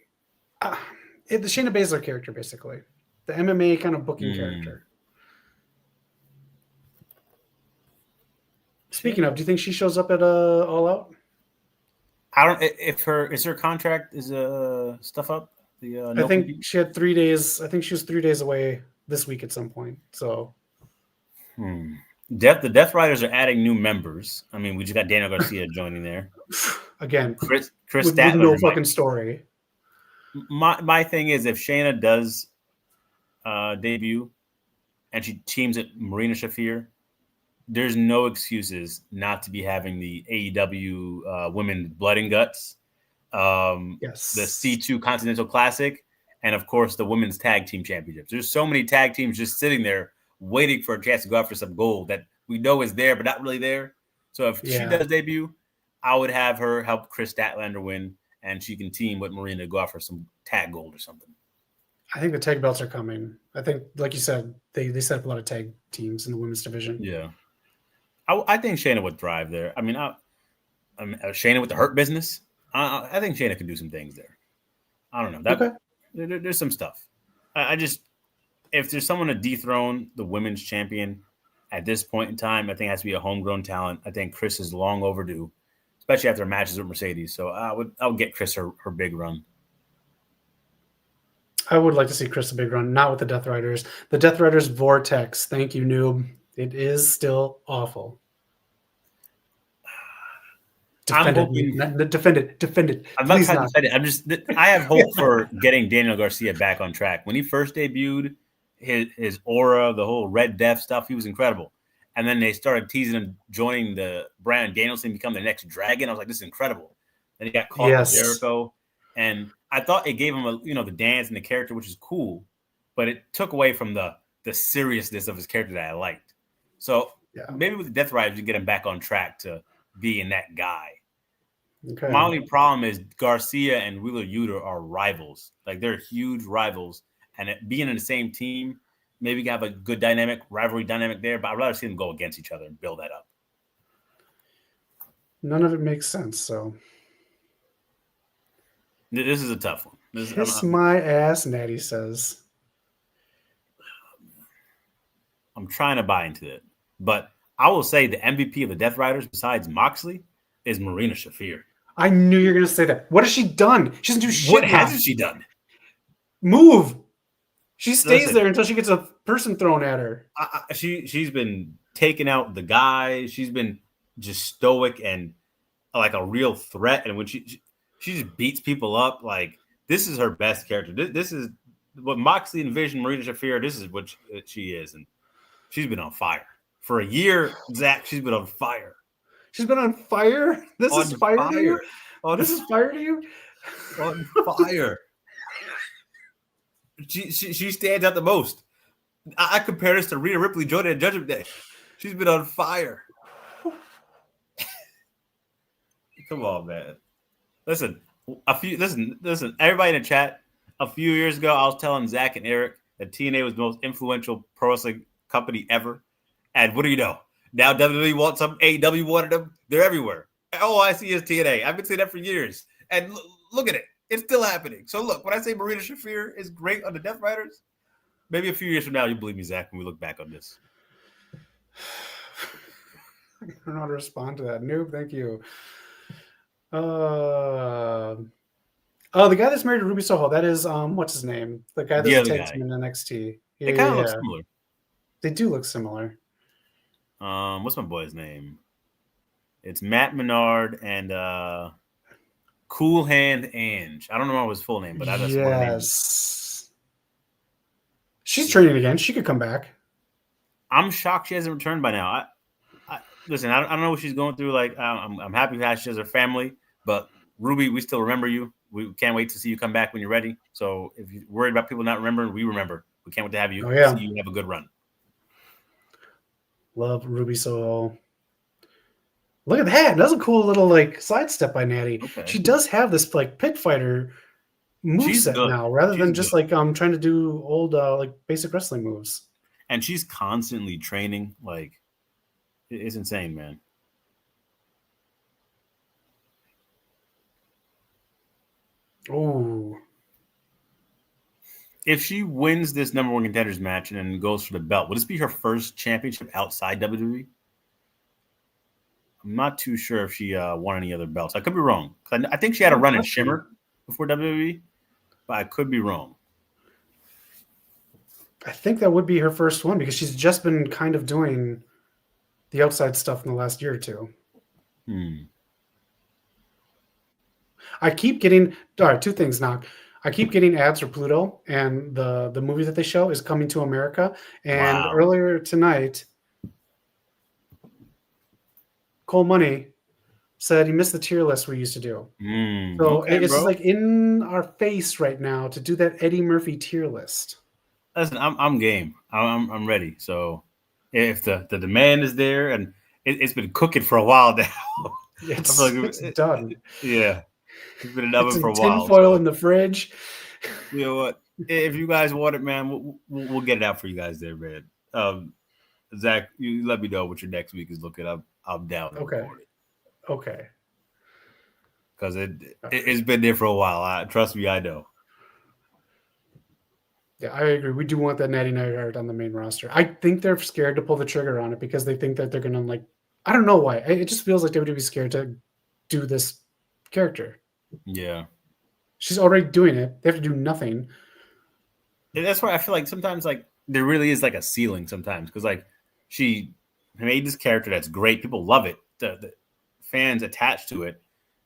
Shayna Baszler character, basically. The MMA kind of booking character. Speaking of, do you think she shows up at All Out? I don't. If her contract is stuff up. I think she had 3 days. I think she was 3 days away this week at some point. So, the Death Riders are adding new members. I mean, we just got Daniel Garcia joining there again. Chris with Statler. No fucking story. My thing is, if Shayna does debut and she teams at Marina Shafir, there's no excuses not to be having the AEW Women's Blood and Guts, yes, the C2 Continental Classic, and of course the Women's Tag Team Championships. There's so many tag teams just sitting there waiting for a chance to go after some gold that we know is there but not really there. So if she does debut, I would have her help Chris Statlander win, and she can team with Marina to go after some tag gold or something. I think the tag belts are coming. I think, like you said, they set up a lot of tag teams in the women's division. Yeah. I think Shayna would thrive there. I mean, Shayna with the Hurt Business. I think Shayna could do some things there. I don't know. There's some stuff. I just, if there's someone to dethrone the women's champion at this point in time, I think it has to be a homegrown talent. I think Chris is long overdue, especially after matches with Mercedes. So I would get Chris her big run. I would like to see Chris a big run, not with the Death Riders. The Death Riders Vortex. Thank you, Noob. It is still awful. Defend it. I'm not trying to defend it. I have hope for getting Daniel Garcia back on track. When he first debuted, his aura, the whole Red Death stuff, he was incredible. And then they started teasing him joining the Bryan Danielson, become the next Dragon. I was like, this is incredible. Then he got caught with Jericho. And I thought it gave him the dance and the character, which is cool, but it took away from the seriousness of his character that I liked. So maybe with the Death Riders, you get him back on track to being that guy. Okay. My only problem is Garcia and Wheeler Yuta are rivals. Like, they're huge rivals. And being in the same team, maybe you can have a good rivalry dynamic there, but I'd rather see them go against each other and build that up. None of it makes sense, so. This is a tough one. Kiss my ass, Natty says. I'm trying to buy into it. But I will say the MVP of the Death Riders, besides Moxley, is Marina Shafir. I knew you were going to say that. What has she done? She doesn't do shit. What hasn't she done? Move. She stays there until she gets a person thrown at her. She's been taking out the guy. She's been just stoic and like a real threat. And when she just beats people up, like, this is her best character. This is what Moxley envisioned Marina Shafir. This is what she is. And she's been on fire. For a year, Zach, she's been on fire. She's been on fire? This is fire to you? Oh, this is fire to you? On fire. She stands out the most. I compare this to Rhea Ripley joining at Judgment Day. She's been on fire. Come on, man. Listen, everybody in the chat, a few years ago, I was telling Zach and Eric that TNA was the most influential pro wrestling company ever. And what do you know? Now WWE wants them, AEW wanted them. They're everywhere. All I see is TNA. I've been saying that for years. And look at it. It's still happening. So look, when I say Marina Shafir is great on the Death Riders, maybe a few years from now, you believe me, Zach, when we look back on this. I don't know how to respond to that. Noob, thank you. Oh, the guy that's married to Ruby Soho. That is what's his name? The guy that's other tagged guy. him in NXT. They kind of look similar. They do look similar. What's my boy's name? It's Matt Menard and Cool Hand Ange. I don't know his full name, but that's what her name is. She's training again. She could come back. I'm shocked she hasn't returned by now. Listen, I don't know what she's going through. Like, I'm happy that she has her family, but Ruby, we still remember you. We can't wait to see you come back when you're ready. So if you're worried about people not remembering, we remember. We can't wait to have you. See you have a good run. Love Ruby Soho. Look at that. That's a cool little like sidestep by Natty. Okay. She does have this like pit fighter moveset now, rather than just like trying to do old like basic wrestling moves. And she's constantly training. Like, it's insane, man. Oh. If she wins this number 1 contenders match and then goes for the belt, would this be her first championship outside WWE? I'm not too sure if she won any other belts. I could be wrong. I think she had a run in Shimmer before WWE, but I could be wrong. I think that would be her first one because she's just been kind of doing the outside stuff in the last year or two. I keep getting two things now. I keep getting ads for Pluto, and the movie that they show is Coming to America. And earlier tonight, Cole Money said he missed the tier list we used to do. So it's just like in our face right now to do that Eddie Murphy tier list. Listen, I'm game. I'm ready. So if the demand is there, and it's been cooking for a while now, it's done. Yeah, it's been an oven for a while. Tin foil in the fridge. You know what? If you guys want it, man, we'll get it out for you guys there, man. Zach, you let me know what your next week is looking up. I'm down. Okay. Because it's been there for a while. Trust me, I know. Yeah, I agree. We do want that Natty Neidhart on the main roster. I think they're scared to pull the trigger on it because they think that they're going to like. I don't know why. It just feels like WWE's scared to do this character. Yeah, she's already doing it. They have to do nothing. And that's why I feel like sometimes like there really is like a ceiling sometimes because like she made this character that's great. People love it. The fans attached to it.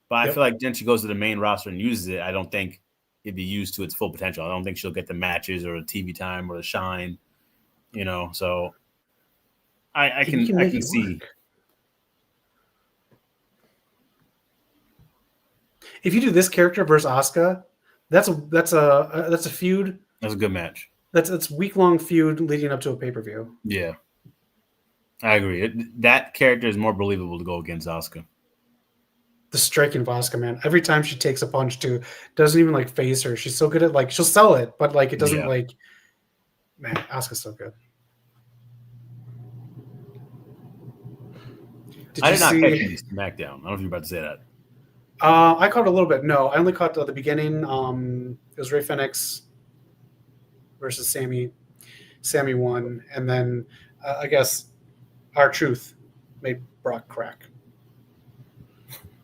But I feel like then she goes to the main roster and uses it. I don't think it'd be used to its full potential. I don't think she'll get the matches or the TV time or the shine, you know. So I can see. If you do this character versus Asuka, that's a feud. That's a good match. That's week-long feud leading up to a pay-per-view. Yeah, I agree. That character is more believable to go against Asuka. The striking of Asuka, man. Every time she takes a punch, too, doesn't even like phase her. She's so good at like she'll sell it, but like it doesn't like. Man, Asuka's so good. I did not catch any SmackDown. I don't know if you're about to say that. I caught a little bit. No, I only caught the beginning. It was Rey Fenix versus Sammy. Sammy won, and then I guess R-Truth made Brock crack.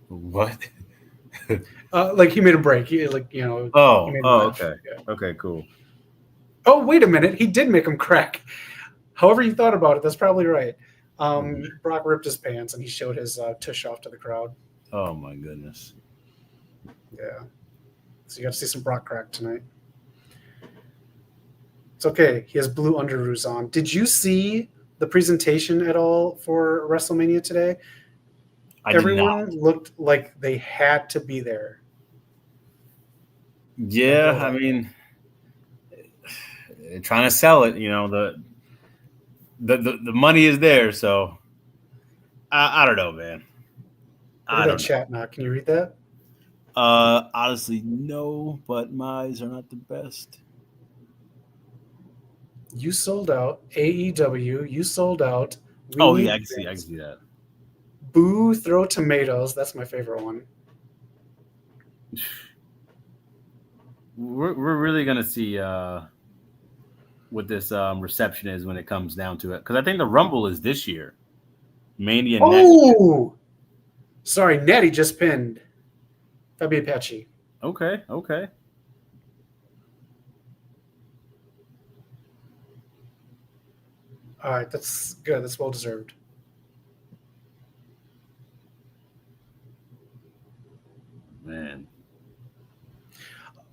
What? Like he made a break. He like okay, okay, cool. Oh, wait a minute. He did make him crack. However you thought about it, that's probably right. Brock ripped his pants and he showed his tush off to the crowd. Oh my goodness. Yeah. So you got to see some Brock crack tonight. It's okay. He has blue underoos on. Did you see the presentation at all for WrestleMania today? Everyone looked like they had to be there. Yeah, I mean, trying to sell it, you know, the money is there, so I don't know, man. I don't know. Chat now. Can you read that? Honestly, no, but my eyes are not the best. You sold out AEW. You sold out. Oh yeah, I can see that. Boo, throw tomatoes. That's my favorite one. We're really gonna see what this reception is when it comes down to it, because I think the Rumble is this year. Mania. Oh, sorry, Natty just pinned Faby Apache. Okay. All right, that's good. That's well deserved. Man.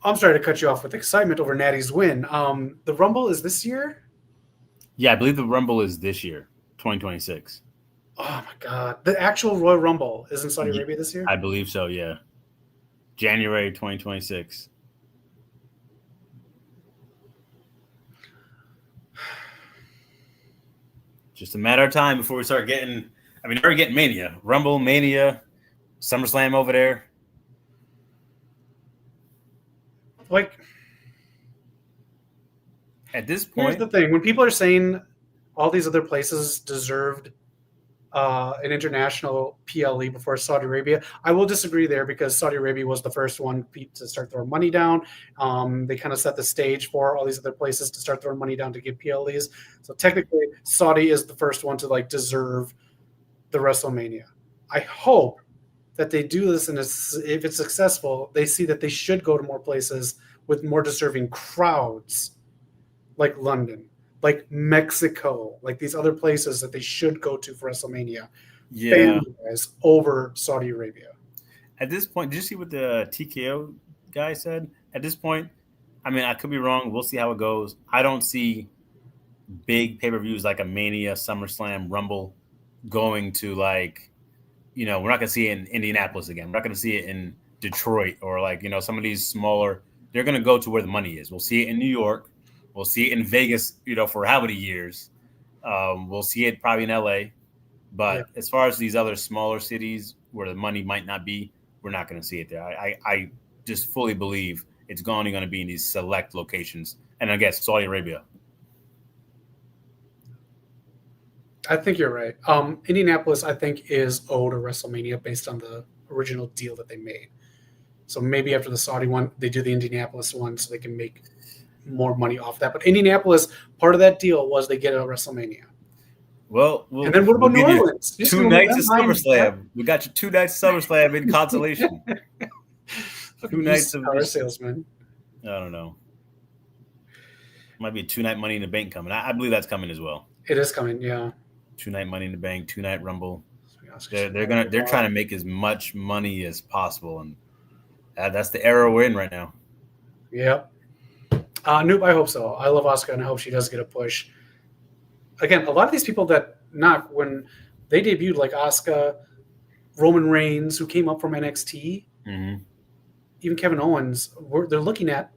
I'm sorry to cut you off with excitement over Natty's win. The Rumble is this year? Yeah, I believe the Rumble is this year, 2026. Oh my God. The actual Royal Rumble is in Saudi Arabia this year? I believe so, yeah. January 2026. Just a matter of time before we start getting, we're already getting Mania. Rumble, Mania, SummerSlam over there. Like, at this point, here's the thing. When people are saying all these other places deserved an international PLE before Saudi Arabia, I will disagree there because Saudi Arabia was the first one to start throwing money down. They kind of set the stage for all these other places to start throwing money down to get PLEs. So technically, Saudi is the first one to deserve the WrestleMania. I hope that they do this, and if it's successful, they see that they should go to more places with more deserving crowds, like London, like Mexico, like these other places that they should go to for WrestleMania. Yeah. Fan-wise over Saudi Arabia. At this point, did you see what the TKO guy said? At this point, I could be wrong. We'll see how it goes. I don't see big pay-per-views like a Mania, SummerSlam, Rumble going to we're not going to see it in Indianapolis again. We're not going to see it in Detroit or some of these smaller. They're going to go to where the money is. We'll see it in New York. We'll see it in Vegas, for how many years. We'll see it probably in LA. But as far as these other smaller cities where the money might not be, we're not going to see it there. I just fully believe it's only going to be in these select locations. And I guess Saudi Arabia. I think you're right. Indianapolis, I think, is owed a WrestleMania based on the original deal that they made. So maybe after the Saudi one, they do the Indianapolis one so they can make more money off that. But Indianapolis, part of that deal was they get a WrestleMania. Well, and then what about New Orleans? 2 nights of SummerSlam. We got you 2 nights of SummerSlam in consolation. 2 nights of car salesman. I don't know. Might be a 2-night Money in the Bank coming. I believe that's coming as well. It is coming, yeah. 2-night Money in the Bank, 2-night Rumble. They're trying to make as much money as possible, and that's the era we're in right now. Yep. Nope, I hope so. I love Asuka, and I hope she does get a push. Again, a lot of these people that when they debuted, like Asuka, Roman Reigns, who came up from NXT, even Kevin Owens, they're looking at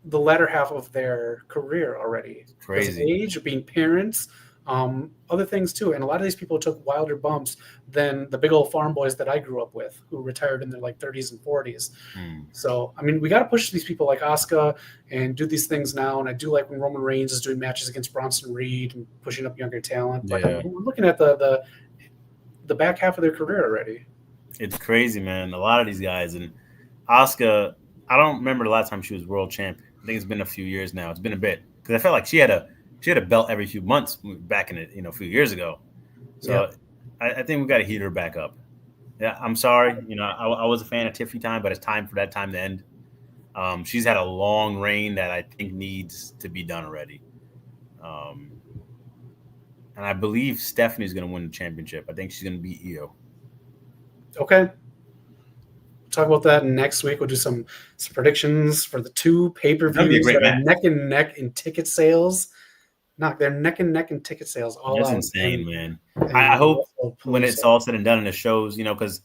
the latter half of their career already. Crazy. Age, being parents, other things too. And a lot of these people took wilder bumps than the big old farm boys that I grew up with, who retired in their 30s and 40s. So, we got to push these people like Asuka and do these things now. And I do like when Roman Reigns is doing matches against Bronson Reed and pushing up younger talent. But we're looking at the back half of their career already. It's crazy, man. A lot of these guys. And Asuka, I don't remember the last time she was world champion. I think it's been a few years now. It's been a bit. Because I felt like she had a belt every few months back in it, a few years ago. So I think we got to heat her back up. Yeah, I'm sorry. I was a fan of Tiffany time, but it's time for that time to end. She's had a long reign that I think needs to be done already. And I believe Stephanie's going to win the championship. I think she's going to beat Hijo. Okay. Talk about that next week. We'll do some predictions for the 2 pay-per-views that are neck and neck in ticket sales. They're neck and neck in ticket sales. That's insane, man. I hope when it's all said and done and it shows, because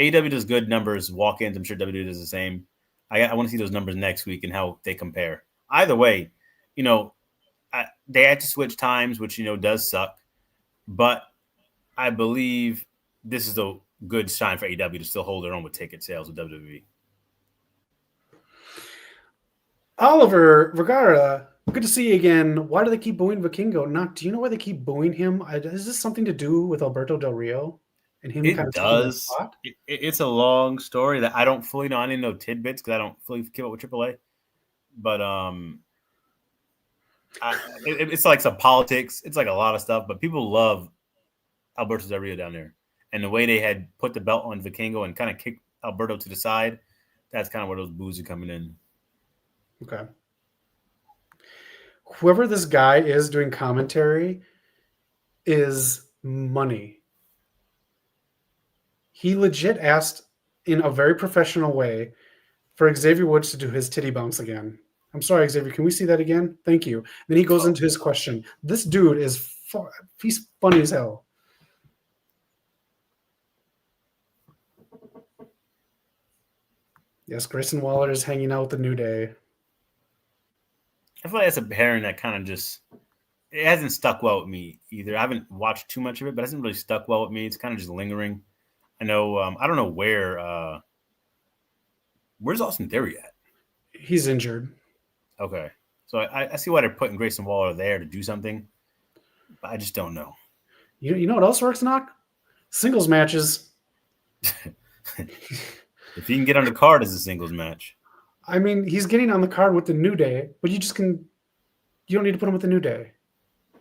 AEW does good numbers, walk-ins. I'm sure WWE does the same. I want to see those numbers next week and how they compare. Either way, they had to switch times, which, does suck. But I believe this is a good sign for AEW to still hold their own with ticket sales with WWE. Oliver Vergara, good to see you again. Why do they keep booing Vikingo? Do you know why they keep booing him? Is this something to do with Alberto Del Rio and him? It does. It's a long story that I don't fully know. I didn't know tidbits because I don't fully keep up with AAA. But it's like some politics. It's like a lot of stuff. But people love Alberto Del Rio down there. And the way they had put the belt on Vikingo and kind of kicked Alberto to the side that's kind of where those boos are coming in. Okay. Whoever this guy is doing commentary is money. He legit asked in a very professional way for Xavier Woods to do his titty bounce again. I'm sorry, Xavier. Can we see that again? Thank you. Then he goes into his question. This dude is he's funny as hell. Yes, Grayson Waller is hanging out with the New Day. I feel like that's a pairing that kind of just it hasn't stuck well with me either. I haven't watched too much of it, but it hasn't really stuck well with me. It's kind of just lingering. I know. I don't know where's Austin Theory at? He's injured. Okay, so I see why they're putting Grayson Waller there to do something, but I just don't know. You know what else works, Knock? Singles matches. If he can get on the card as a singles match. I mean, he's getting on the card with the New Day, but you don't need to put him with the New Day.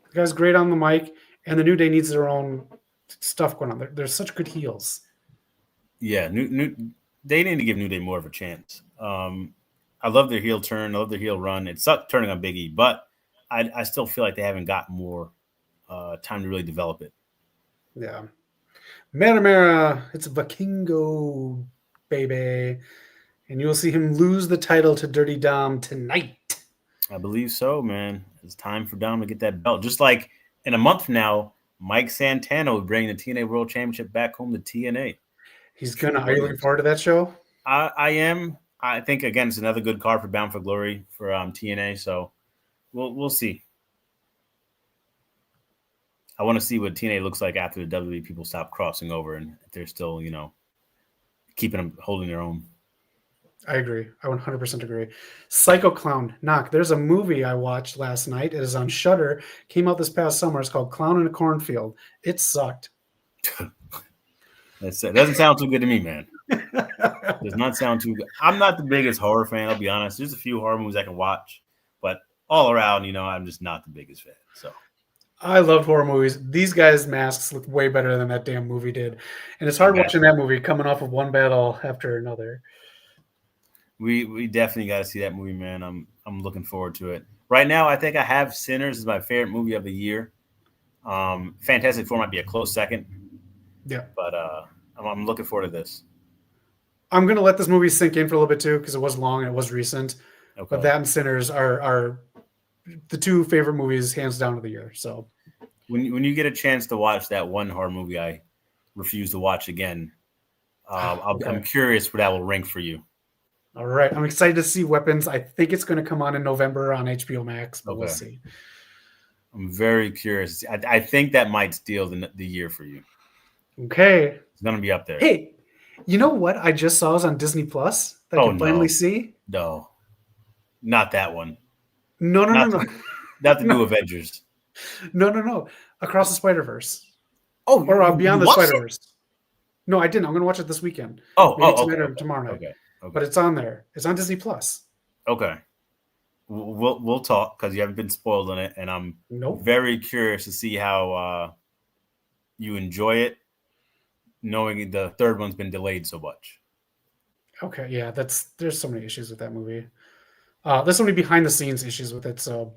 The guy's great on the mic, and the New Day needs their own stuff going on. They're such good heels. Yeah, they need to give New Day more of a chance. I love their heel turn. I love their heel run. It sucked turning on Big E, but I still feel like they haven't got more time to really develop it. Yeah. Mera, it's Vikingo, baby. And you'll see him lose the title to Dirty Dom tonight. I believe so, man. It's time for Dom to get that belt. Just like in a month from now, Mike Santana will bring the TNA World Championship back home to TNA. He's gonna. Are you looking forward to that show? I am. I think again it's another good card for Bound for Glory for TNA. So we'll see. I want to see what TNA looks like after the WWE people stop crossing over and if they're still, keeping them holding their own. I agree. I 100% agree. Psycho Clown, Knock. There's a movie I watched last night. It is on Shudder. Came out this past summer. It's called Clown in a Cornfield. It sucked. It doesn't sound too good to me, man. Does not sound too good. I'm not the biggest horror fan, I'll be honest. There's a few horror movies I can watch, but all around, I'm just not the biggest fan. So I love horror movies. These guys' masks look way better than that damn movie did. And it's hard watching that movie coming off of one battle after another. We definitely got to see that movie, man. I'm looking forward to it. Right now, I think I have Sinners as my favorite movie of the year. Fantastic Four might be a close second. Yeah. But I'm looking forward to this. I'm going to let this movie sink in for a little bit too because it was long and it was recent. Okay. But that and Sinners are the two favorite movies hands down of the year. So when you get a chance to watch that one horror movie I refuse to watch again, I'm curious where that will rank for you. All right. I'm excited to see Weapons. I think it's going to come on in November on HBO Max, but we'll see. I'm very curious. I think that might steal the year for you. Okay. It's going to be up there. Hey, you know what I just saw is on Disney Plus that I can finally see? No. Not that one. No. Not the new Avengers. No. Across the Spider-Verse. Oh, or Beyond the Spider-Verse. No, I didn't. I'm going to watch it this weekend. Okay. Tomorrow night. Okay. But it's on there. It's on Disney Plus. Okay. We'll talk because you haven't been spoiled on it, and I'm very curious to see how you enjoy it, knowing the third one's been delayed so much. Okay, yeah, there's so many issues with that movie. There's so many behind the scenes issues with it, so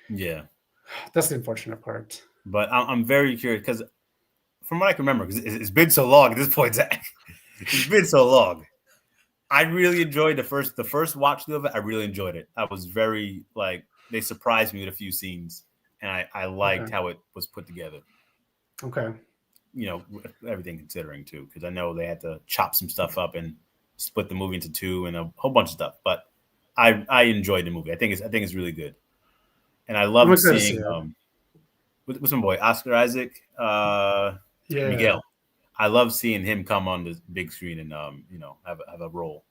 yeah, that's the unfortunate part. But I'm very curious because from what I can remember, because it's been so long at this point, Zach, it's been so long. I really enjoyed the first watch through of it. I really enjoyed it. I was very they surprised me with a few scenes, and I liked how it was put together. Okay. Everything considering too, because I know they had to chop some stuff up and split the movie into two and a whole bunch of stuff. But I enjoyed the movie. I think it's really good, and I love seeing with my boy Oscar Isaac, Miguel. I love seeing him come on the big screen and have a role.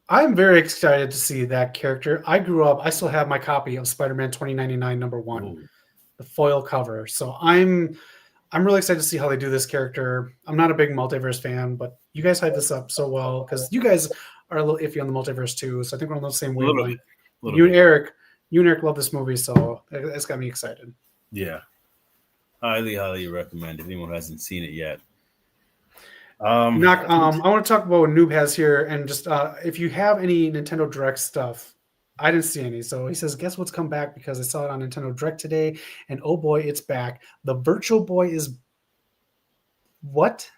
I'm very excited to see that character. I still have my copy of Spider-Man 2099 #1, Ooh. The foil cover. So I'm really excited to see how they do this character. I'm not a big multiverse fan, but you guys hype this up so well because you guys are a little iffy on the multiverse too. So I think we're on the same wavelength. You and Eric love this movie, so it's got me excited. Yeah, highly recommend if anyone hasn't seen it yet. Knock. I want to talk about what Noob has here, and just if you have any Nintendo Direct stuff, I didn't see any. So he says, "Guess what's come back because I saw it on Nintendo Direct today, and oh boy, it's back. The Virtual Boy is what?"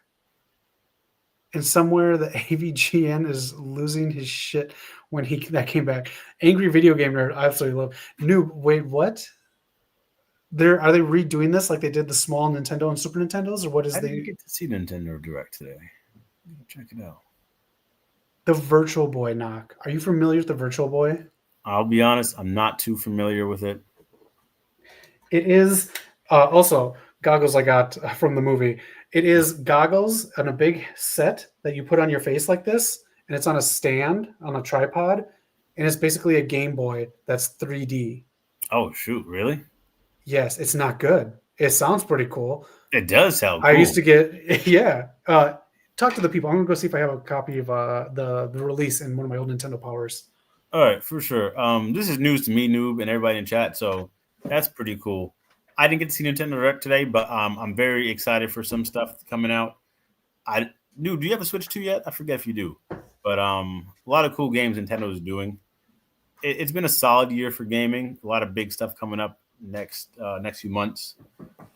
And somewhere the AVGN is losing his shit when that came back. Angry video game nerd, I absolutely love. Noob, wait, what? Are they redoing this like they did the small Nintendo and Super Nintendos, or what is I didn't get to see Nintendo Direct today. Check it out. The Virtual Boy, Knock. Are you familiar with the Virtual Boy? I'll be honest, I'm not too familiar with it. It is also goggles I got from the movie. It is goggles on a big set that you put on your face like this, and it's on a stand on a tripod, and it's basically a Game Boy that's 3D. Oh shoot, really? Yes, it's not good. It sounds pretty cool. It does sound cool. I used to get talk to the people. I'm gonna go see if I have a copy of the release in one of my old Nintendo Powers. All right, for sure. This is news to me, Noob, and everybody in chat, so that's pretty cool. I didn't get to see Nintendo Direct today, but I'm very excited for some stuff coming out. Noob, do you have a Switch 2 yet? I forget if you do, but a lot of cool games Nintendo is doing. It's been a solid year for gaming. A lot of big stuff coming up next few months.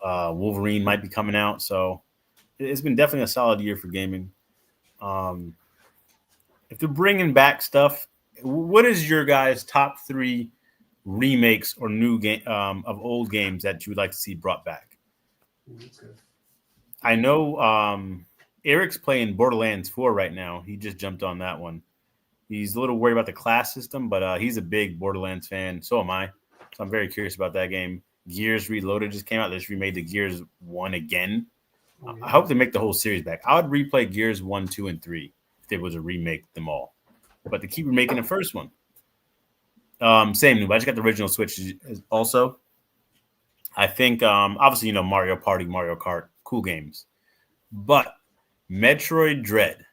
Wolverine might be coming out, so it's been definitely a solid year for gaming. If they're bringing back stuff, what is your guys' top 3 remakes or new game of old games that you would like to see brought back? That's good. I know Eric's playing Borderlands 4 right now. He just jumped on that one. He's a little worried about the class system, but he's a big Borderlands fan. So am I. So I'm very curious about that game. Gears Reloaded just came out. They just remade the Gears 1 again. Oh, yeah. I hope they make the whole series back. I would replay Gears 1, 2, and 3 if there was a remake them all. But they keep remaking the first one. Same new. I just got the original Switch also. I think, obviously, Mario Party, Mario Kart, cool games. But Metroid Dread,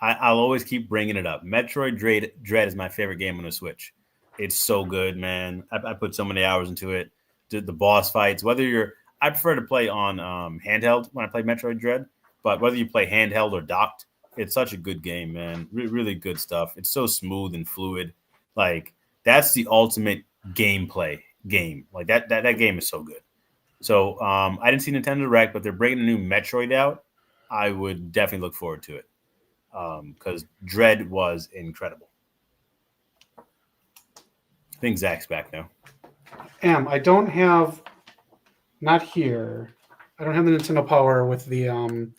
I'll always keep bringing it up. Metroid Dread is my favorite game on the Switch. It's so good, man. I put so many hours into it. The boss fights, I prefer to play on handheld when I play Metroid Dread, but whether you play handheld or docked, it's such a good game, man. Really good stuff. It's so smooth and fluid. Like, that's the ultimate gameplay game. Like, that game is so good. So I didn't see Nintendo Direct, but they're bringing a new Metroid out. I would definitely look forward to it because Dread was incredible. I think Zach's back now. I don't have, not here. I don't have the Nintendo Power with the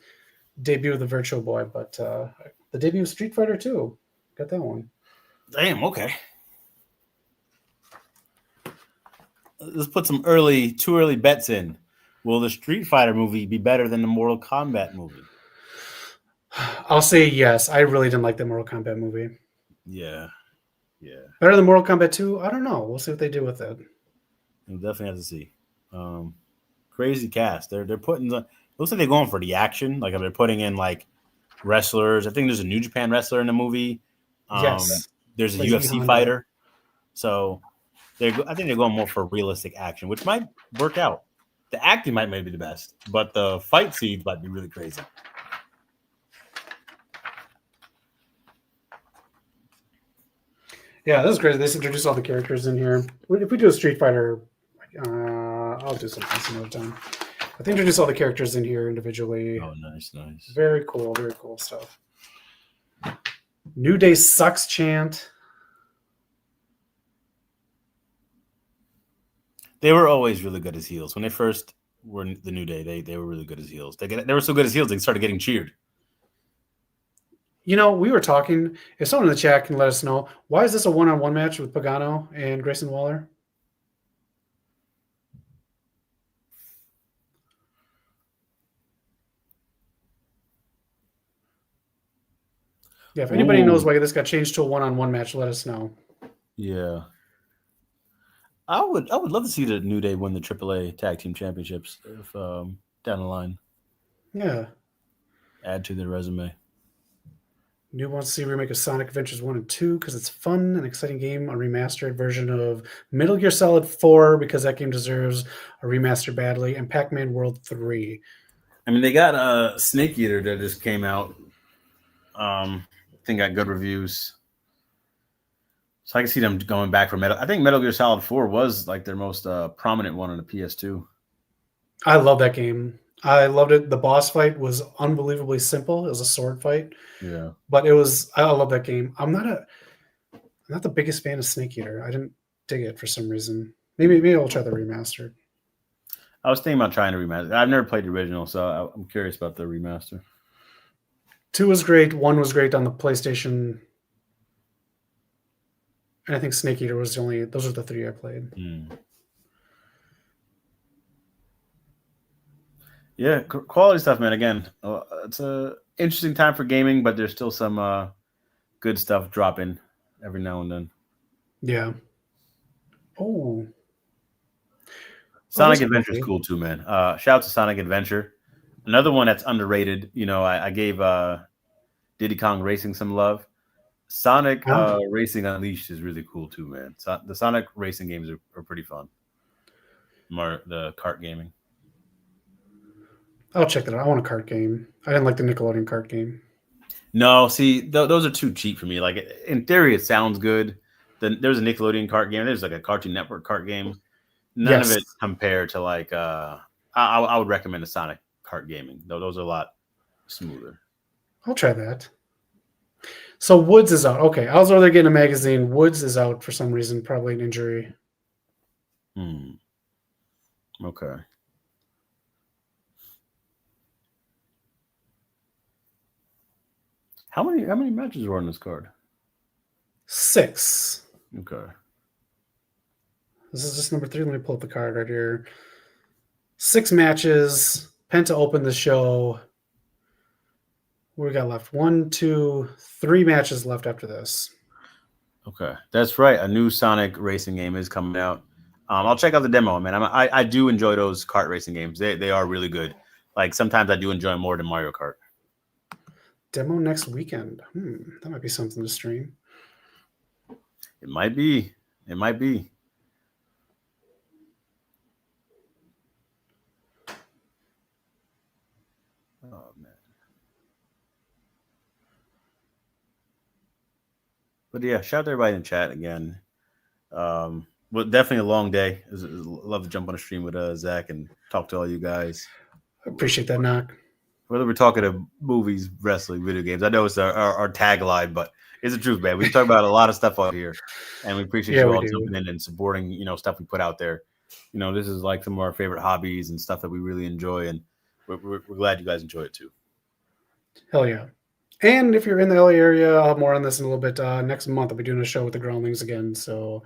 debut of the Virtual Boy, but the debut of Street Fighter 2. Got that one. Damn, okay. Let's put some too early bets in. Will the Street Fighter movie be better than the Mortal Kombat movie? I'll say yes. I really didn't like the Mortal Kombat movie. Yeah. Better than Mortal Kombat 2? I don't know. We'll see what they do with it. We'll definitely have to see. Crazy cast. They're putting looks like they're going for the action. Like they're putting in like wrestlers. I think there's a New Japan wrestler in the movie. Yes. There's a UFC fighter. So I think they're going more for realistic action, which might work out. The acting might be the best, but the fight scenes might be really crazy. Yeah, this is great. They just introduced all the characters in here. If we do a Street Fighter, I'll do something some other time. But they introduce all the characters in here individually. Oh, nice. Very cool stuff. New Day sucks chant. They were always really good as heels. When they first were the New Day, they were really good as heels. They were so good as heels, they started getting cheered. We were talking. If someone in the chat can let us know, why is this a one-on-one match with Pagano and Grayson Waller? Yeah, if anybody knows why this got changed to a one-on-one match, let us know. Yeah. I would love to see the New Day win the AAA Tag Team Championships if down the line. Yeah. Add to their resume. New wants to see a remake of Sonic Adventures 1 and 2 because it's fun and exciting game. A remastered version of Metal Gear Solid 4 because that game deserves a remaster badly. And Pac-Man World 3. I mean, they got a Snake Eater that just came out. I think got good reviews. So I can see them going back for Metal. I think Metal Gear Solid 4 was like their most prominent one on the PS2. I love that game. I loved it. The boss fight was unbelievably simple. It was a sword fight. Yeah. But I love that game. I'm not the biggest fan of Snake Eater. I didn't dig it for some reason. Maybe I'll try the remastered. I was thinking about trying to remaster. I've never played the original, so I'm curious about the remaster. 2 was great. 1 was great on the PlayStation. And I think Snake Eater was those are the 3 I played. Yeah, quality stuff, man. Again, it's a interesting time for gaming, but there's still some good stuff dropping every now and then. Yeah. Oh. Sonic Adventure is cool too, man. Shout out to Sonic Adventure. Another one that's underrated. You know, I gave Diddy Kong Racing some love. Sonic Racing Unleashed is really cool too, man. So the Sonic racing games are pretty fun. The kart gaming. I'll check that out. I want a kart game. I didn't like the Nickelodeon kart game. No, see, those are too cheap for me. Like, in theory, it sounds good. Then there's a Nickelodeon kart game. There's like a Cartoon Network kart game. None of it compared to like I would recommend the Sonic kart gaming. Though those are a lot smoother. I'll try that. So Woods is out. Okay, I was over there getting a magazine. Woods is out for some reason, probably an injury. Okay. How many matches were on this card? 6. Okay. This is just number 3. Let me pull up the card right here. 6 matches. Penta opened the show. What we got left? 1, 2, 3 matches left after this. Okay, that's right. A new Sonic racing game is coming out. I'll check out the demo, man. I do enjoy those kart racing games. They are really good. Like sometimes I do enjoy them more than Mario Kart. Demo next weekend. That might be something to stream. It might be. Oh man. But yeah, shout out to everybody in chat again. Well, definitely a long day. Love to jump on a stream with Zach and talk to all you guys. I appreciate that, Knock. Whether we're talking to movies, wrestling, video games, I know it's our tagline, but it's the truth, man. We talk about a lot of stuff out here, and we appreciate you all jumping in and supporting, stuff we put out there. This is like some of our favorite hobbies and stuff that we really enjoy, and we're glad you guys enjoy it too. Hell yeah. And if you're in the LA area, I'll have more on this in a little bit. Next month, I'll be doing a show with the Groundlings again. So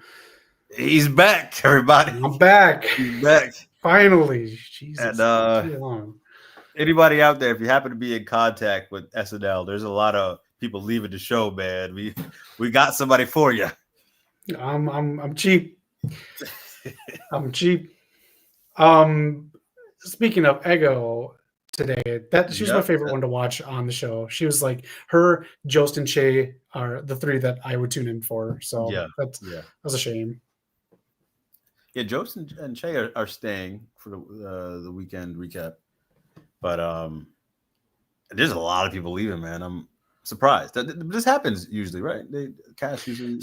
he's back, everybody. I'm back. He's back. Finally. Jesus. And too long. Anybody out there, if you happen to be in contact with SNL, there's a lot of people leaving the show, man. We got somebody for you. I'm cheap. I'm cheap. Speaking of Ego today, she was my favorite one to watch on the show. She was like her, Jost, and Che are the 3 that I would tune in for. So that was a shame. Yeah, Jost and Che are staying for the weekend recap. But there's a lot of people leaving, man. I'm surprised. This happens usually, right? Cast usually.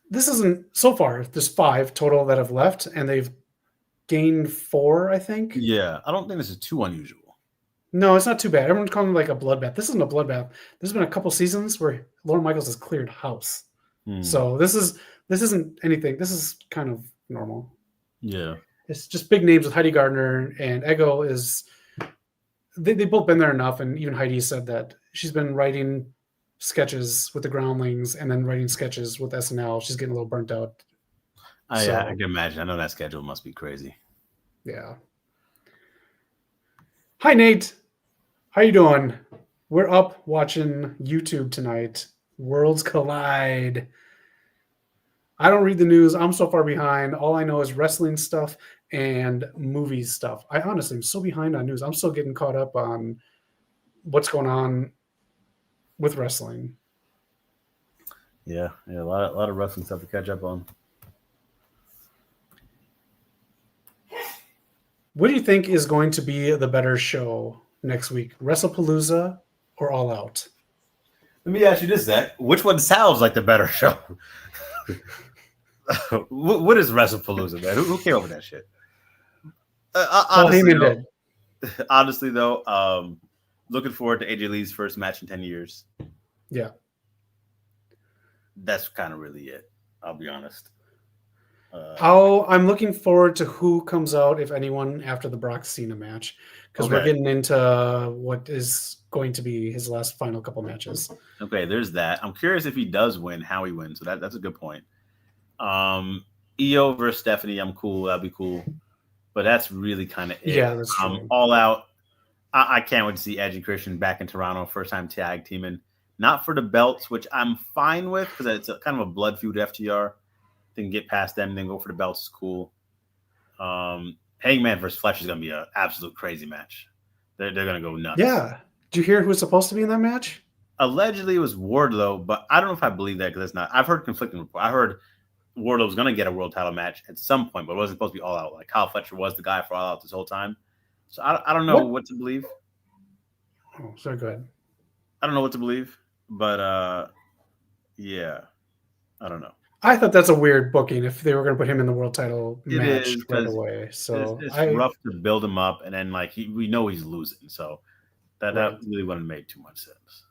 This isn't so far. There's 5 total that have left, and they've gained 4, I think. Yeah, I don't think this is too unusual. No, it's not too bad. Everyone's calling it like a bloodbath. This isn't a bloodbath. There's been a couple seasons where Lorne Michaels has cleared house. So this isn't anything. This is kind of normal. Yeah, it's just big names with Heidi Gardner and Ego is. They've both been there enough, and even Heidi said that she's been writing sketches with the Groundlings and then writing sketches with SNL. She's getting a little burnt out. I can imagine. I know that schedule must be crazy. Yeah. Hi, Nate. How you doing? We're up watching YouTube tonight. Worlds Collide. I don't read the news. I'm so far behind. All I know is wrestling stuff and movies stuff. I honestly am so behind on news. I'm still getting caught up on what's going on with wrestling. Yeah, a lot of wrestling stuff to catch up on. What do you think is going to be the better show, next week? WrestlePalooza or All Out? Let me ask you this, Zach. Which one sounds like the better show? What is WrestlePalooza, man? Who came up with that shit? Honestly, though, looking forward to AJ Lee's first match in 10 years. Yeah. That's kind of really it. I'll be honest. I'm looking forward to who comes out, if anyone, after the Brock Cena match, because we're getting into what is going to be his last final couple matches. Okay, there's that. I'm curious if he does win, how he wins. So that's a good point. Io versus Stephanie, I'm cool. That'd be cool. But that's really kind of it. Yeah, that's true. All Out. I can't wait to see Edge and Christian back in Toronto, first time tag teaming. Not for the belts, which I'm fine with because it's kind of a blood feud FTR. Then get past them, then go for the belts is cool. Hangman versus Fletcher is going to be an absolute crazy match. They're going to go nuts. Yeah. Did you hear who was supposed to be in that match? Allegedly, it was Wardlow, but I don't know if I believe that because it's not. I've heard conflicting reports. I heard Wardlow was going to get a world title match at some point, but it wasn't supposed to be All Out. Like Kyle Fletcher was the guy for All Out this whole time. So I don't know what to believe. Oh, so good. I don't know what to believe, but yeah, I don't know. I thought that's a weird booking if they were going to put him in the world title match right away. So it's rough to build him up, and then like we know he's losing, so that really wouldn't make too much sense.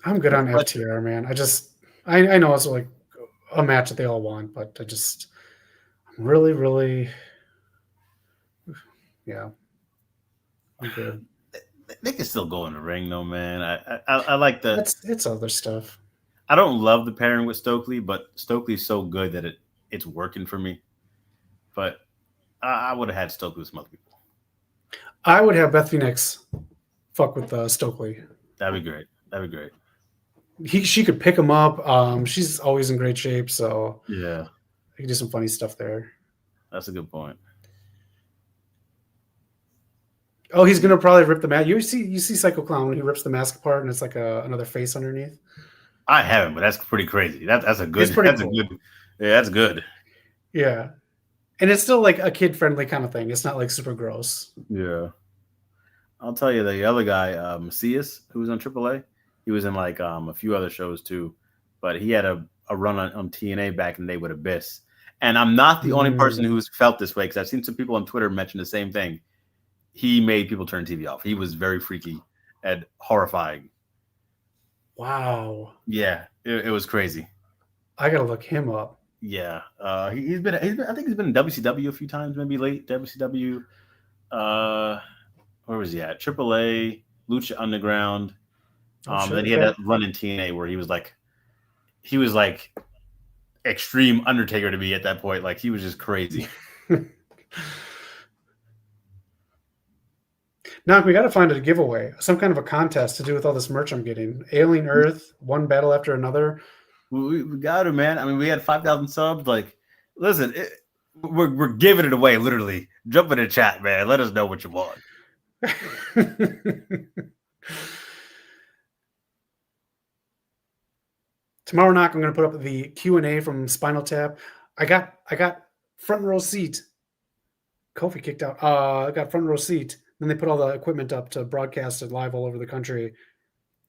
I'm good on FTR, man. I know it's like a match that they all want, but I'm really, really, yeah, I'm good. They can still go in the ring, though, man. I like the. It's other stuff. I don't love the pairing with Stokely, but Stokely's so good that it's working for me. But I would have had Stokely with some other people. I would have Beth Phoenix fuck with Stokely. That'd be great. She could pick him up. She's always in great shape, so yeah, you can do some funny stuff there. That's a good point. Oh, he's gonna probably rip the mask. You see Psycho Clown when he rips the mask apart and it's like another face underneath. I haven't, but that's pretty crazy. That's a good. That's good. Yeah, and it's still like a kid friendly kind of thing. It's not like super gross. Yeah, I'll tell you the other guy, Macias, who was on AAA. He was in like a few other shows too, but he had a run on TNA back in the day with Abyss. And I'm not the only person who's felt this way because I've seen some people on Twitter mention the same thing. He made people turn TV off. He was very freaky and horrifying. Wow. Yeah, it was crazy. I gotta look him up. Yeah, he's been. I think he's been in WCW a few times, maybe late WCW. Where was he at? AAA, Lucha Underground. Then he had that run in TNA where he was like extreme Undertaker to me at that point. Like he was just crazy. Now we got to find a giveaway, some kind of a contest to do with all this merch I'm getting. Alien Earth, one battle after another. We got to, man. I mean, we had 5,000 subs. Like, listen, we're giving it away, literally. Jump in the chat, man. Let us know what you want. Tomorrow night, I'm going to put up the Q&A from Spinal Tap. I got front row seat. Kofi kicked out. I got front row seat. Then they put all the equipment up to broadcast it live all over the country.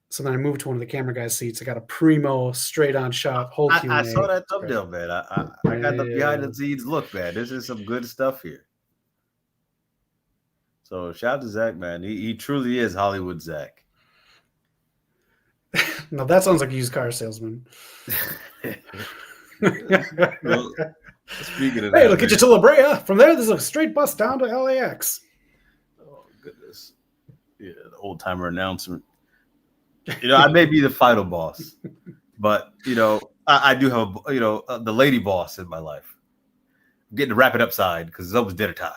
So then I moved to one of the camera guys' seats. I got a primo straight on shot. Whole Q&A. I saw that thumbnail, man. I got the behind the scenes look, man. This is some good stuff here. So shout out to Zach, man. He truly is Hollywood Zach. No, that sounds like a used car salesman. Well, speaking of hey, look at you to La Brea. From there, there's a straight bus down to LAX. Oh, goodness. Yeah, the old timer announcement. I may be the final boss, but, I do have, the lady boss in my life. I'm getting to wrap it upside because it's almost dinner time.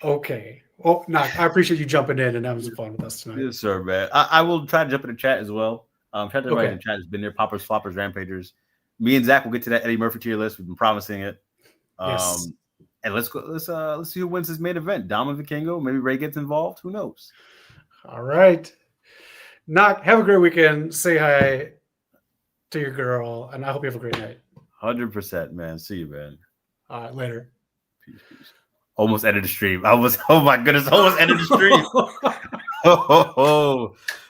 Okay. Well, I appreciate you jumping in and having some fun with us tonight. Yes, sir, man. I will try to jump in the chat as well. Shout out to everybody in the chat has been there. Poppers, floppers, rampagers. Me and Zach will get to that Eddie Murphy tier list. We've been promising it. Yes. And let's go. Let's see who wins this main event. Dom and Vikingo. Maybe Ray gets involved. Who knows? All right. Have a great weekend. Say hi to your girl, and I hope you have a great night. 100%, man. See you, man. All right, later. Peace. Almost ended the stream. Oh my goodness, almost ended the stream.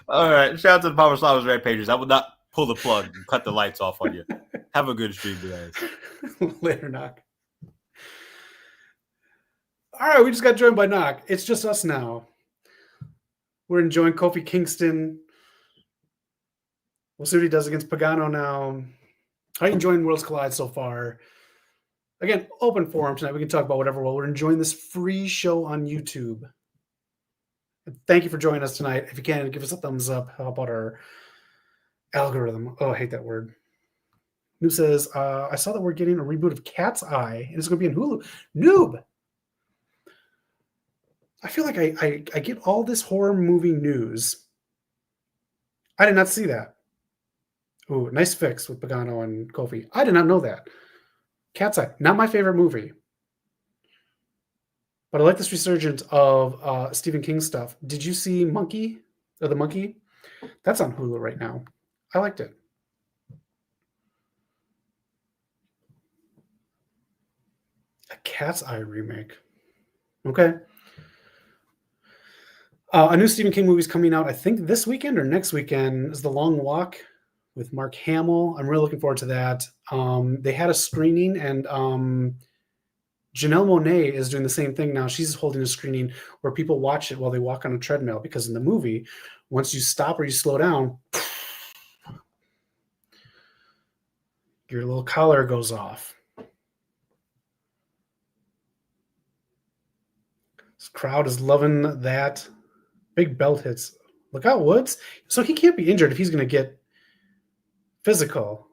All right. Shout out to the Power Slavers Red Pages. I would not pull the plug and cut the lights off on you. Have a good stream, guys. Later, Knock. All right, we just got joined by Knock. It's just us now. We're enjoying Kofi Kingston. We'll see what he does against Pagano now. How are you enjoying Worlds Collide so far? Again, open forum tonight. We can talk about whatever. Well, we're enjoying this free show on YouTube. Thank you for joining us tonight. If you can, give us a thumbs up. How about our algorithm? Oh, I hate that word. Noob says, I saw that we're getting a reboot of Cat's Eye, and it's going to be in Hulu. Noob! I feel like I get all this horror movie news. I did not see that. Ooh, nice fix with Pagano and Kofi. I did not know that. Cat's Eye, not my favorite movie. But I like this resurgence of Stephen King stuff. Did you see Monkey? Or The Monkey? That's on Hulu right now. I liked it. A Cat's Eye remake. Okay. A new Stephen King movie is coming out, I think this weekend or next weekend, is The Long Walk with Mark Hamill. I'm really looking forward to that. They had a screening, and Janelle Monáe is doing the same thing now. She's holding a screening where people watch it while they walk on a treadmill, because in the movie, once you stop or you slow down, your little collar goes off. This crowd is loving that. Big belt hits. Look out, Woods. So he can't be injured if he's going to get physical.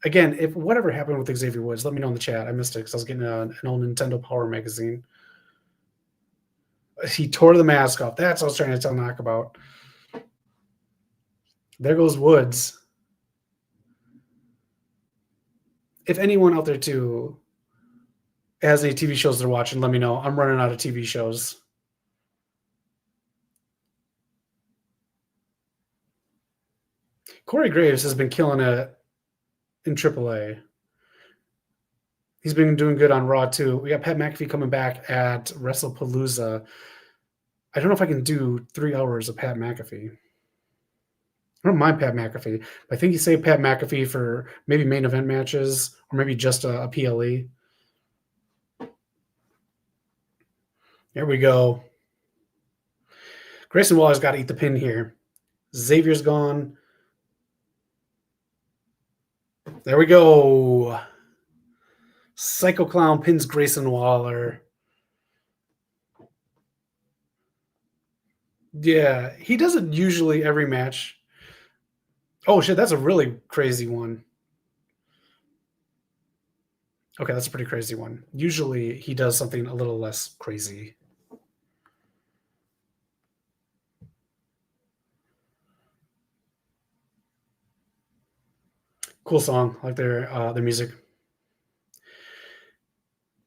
Again, if whatever happened with Xavier Woods, let me know in the chat. I missed it because I was getting an old Nintendo Power magazine. He tore the mask off. That's what I was trying to tell Knock about. There goes Woods. If anyone out there, too, has any TV shows they're watching, let me know. I'm running out of TV shows. Corey Graves has been killing it in AAA. He's been doing good on Raw, too. We got Pat McAfee coming back at WrestlePalooza. I don't know if I can do 3 hours of Pat McAfee. I don't mind Pat McAfee. But I think he saved Pat McAfee for maybe main event matches or maybe just a PLE. There we go. Grayson Waller's got to eat the pin here. Xavier's gone. There we go. Psycho Clown pins Grayson Waller. Yeah, he does it usually every match. Oh, shit, that's a really crazy one. Okay, that's a pretty crazy one. Usually he does something a little less crazy. Cool song. I like their music.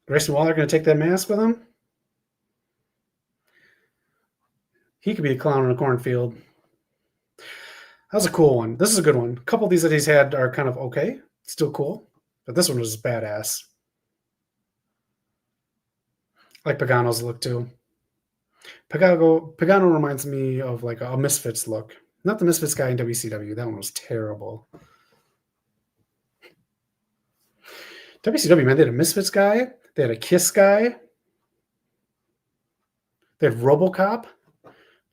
Grayson Waller going to take that mask with him? He could be a clown in a cornfield. That was a cool one. This is a good one. A couple of these that he's had are kind of okay. Still cool. But this one was badass. I like Pagano's look, too. Pagano reminds me of like a Misfits look. Not the Misfits guy in WCW. That one was terrible. WCW, man, they had a Misfits guy. They had a Kiss guy. They had RoboCop.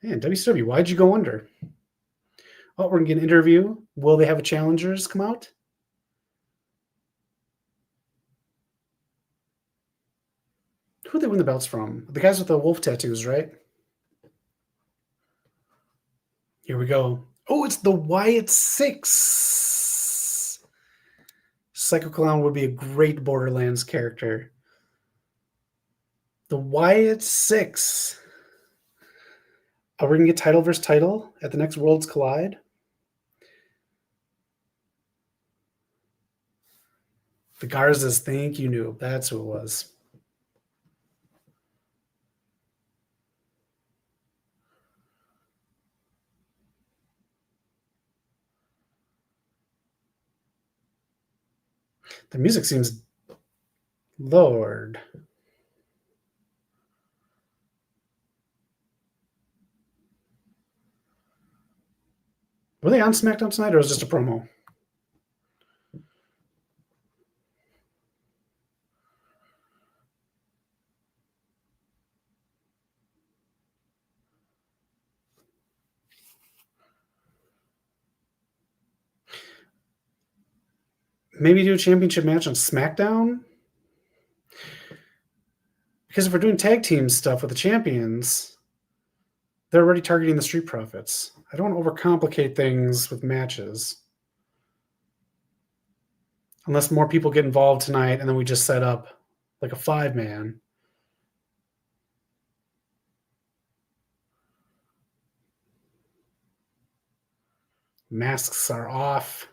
Man, WCW, why'd you go under? Oh, we're going to get an interview. Will they have a challengers come out? Who did they win the belts from? The guys with the wolf tattoos, right? Here we go. Oh, it's the Wyatt Six. Psycho Clown would be a great Borderlands character. The Wyatt Six. Are we going to get title versus title at the next Worlds Collide? The Garzas, thank you, Noob. That's who it was. The music seems... Lord. Were they on SmackDown tonight, or was it just a promo? Maybe do a championship match on SmackDown? Because if we're doing tag team stuff with the champions, they're already targeting the Street Profits. I don't want to overcomplicate things with matches. Unless more people get involved tonight and then we just set up like a 5-man. Masks are off.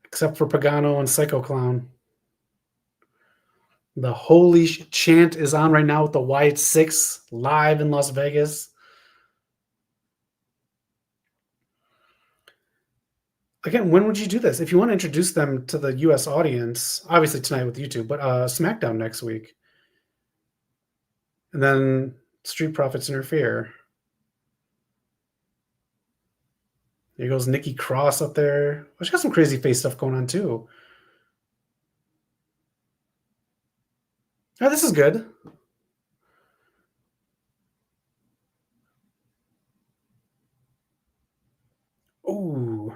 Except for Pagano and Psycho Clown. The holy chant is on right now with the Wyatt 6 live in Las Vegas. Again, when would you do this? If you want to introduce them to the U.S. audience, obviously tonight with YouTube, but SmackDown next week. And then Street Profits interfere. Here goes Nikki Cross up there. Well, she got some crazy face stuff going on too. Oh, this is good. Ooh.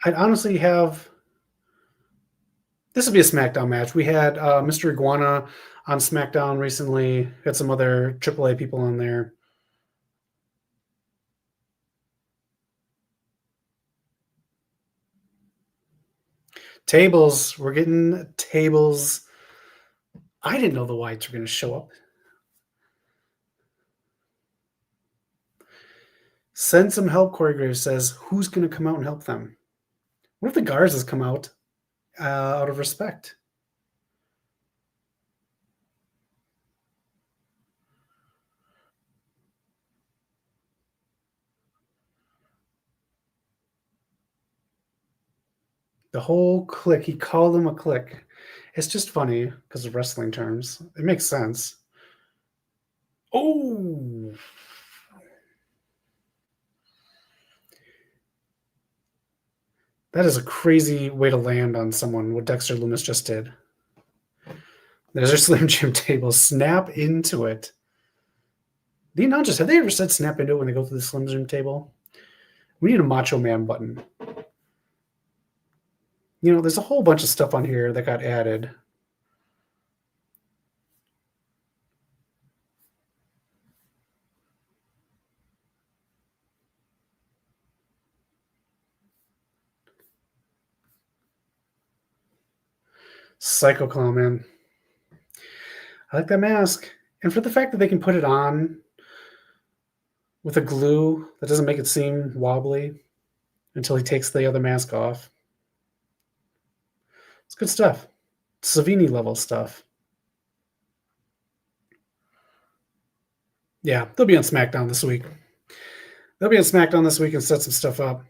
I'd honestly have... This would be a SmackDown match. We had Mr. Iguana on SmackDown recently. Had some other AAA people on there. Tables. We're getting tables. I didn't know the Whites were going to show up. Send some help, Corey Graves says. Who's going to come out and help them? What if the Garzas come out out of respect? The whole clique, he called them a clique. It's just funny because of wrestling terms. It makes sense. Oh! That is a crazy way to land on someone, what Dexter Lumis just did. There's our Slim Jim table. Snap into it. The announcers, have they ever said snap into it when they go through the Slim Jim table? We need a Macho Man button. You know, there's a whole bunch of stuff on here that got added. Psycho Clown, man. I like that mask. And for the fact that they can put it on with a glue that doesn't make it seem wobbly until he takes the other mask off. It's good stuff. Savini level stuff. Yeah, they'll be on SmackDown this week. They'll be on SmackDown this week and set some stuff up.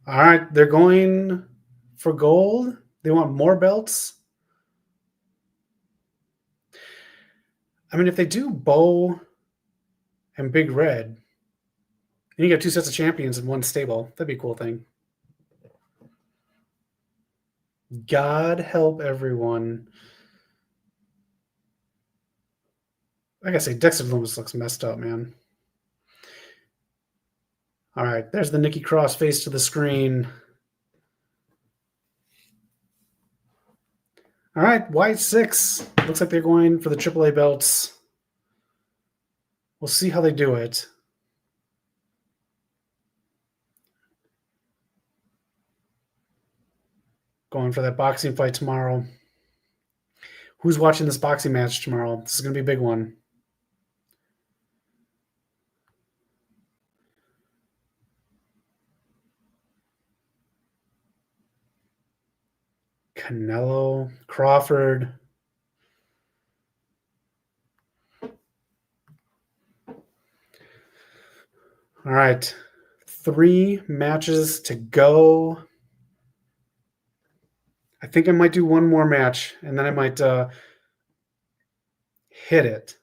All right, they're going for gold. They want more belts. I mean, if they do Bo and Big Red, and you got 2 sets of champions in one stable, that'd be a cool thing. God help everyone. Like I say, Dexter Lumis looks messed up, man. All right, there's the Nikki Cross face to the screen. All right, White 6. Looks like they're going for the AAA belts. We'll see how they do it. Going for that boxing fight tomorrow. Who's watching this boxing match tomorrow? This is going to be a big one. Canelo, Crawford. All right. 3 matches to go. I think I might do one more match, and then I might hit it.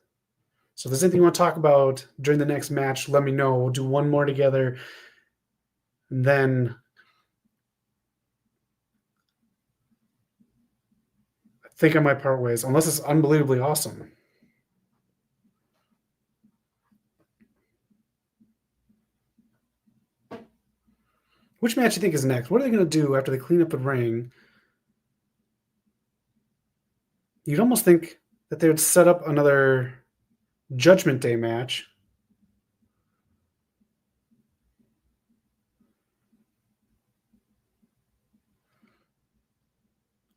So if there's anything you want to talk about during the next match, let me know. We'll do one more together, and then I think I might part ways, unless it's unbelievably awesome. Which match do you think is next? What are they going to do after they clean up the ring? You'd almost think that they would set up another Judgment Day match.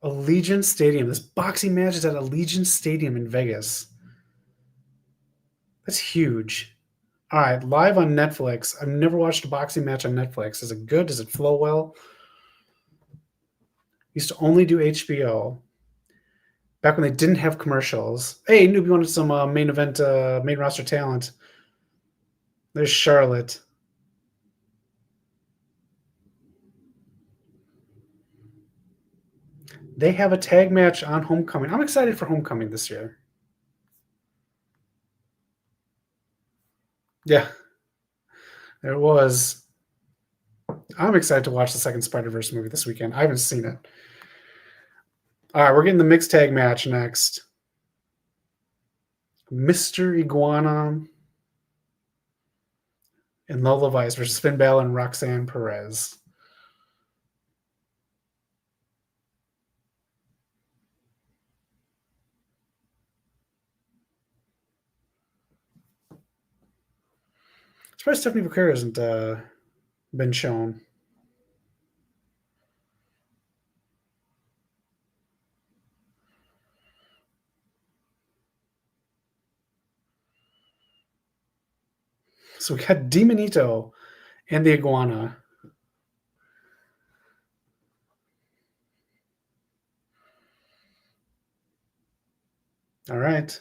Allegiant Stadium. This boxing match is at Allegiant Stadium in Vegas. That's huge. All right, live on Netflix. I've never watched a boxing match on Netflix. Is it good? Does it flow well? Used to only do HBO. Back when they didn't have commercials. Hey, Noob, you wanted some main event, main roster talent. There's Charlotte. They have a tag match on Homecoming. I'm excited for Homecoming this year. Yeah, there it was. I'm excited to watch the second Spider-Verse movie this weekend. I haven't seen it. All right, we're getting the mixed tag match next. Mr. Iguana and Lola Vice versus Finn Balor and Roxanne Perez. Surprised Stephanie Booker hasn't been shown. So we got Demonito and the Iguana. All right.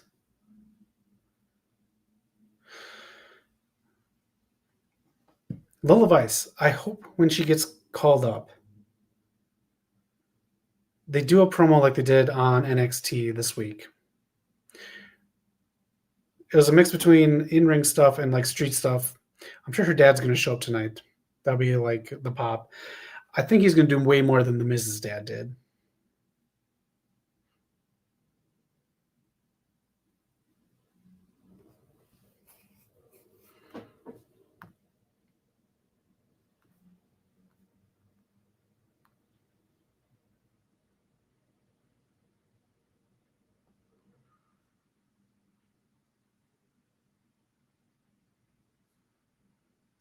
Lola Vice, I hope when she gets called up, they do a promo like they did on NXT this week. It was a mix between in-ring stuff and like street stuff. I'm sure her dad's going to show up tonight. That'll be like the pop. I think he's going to do way more than the Miz's dad did.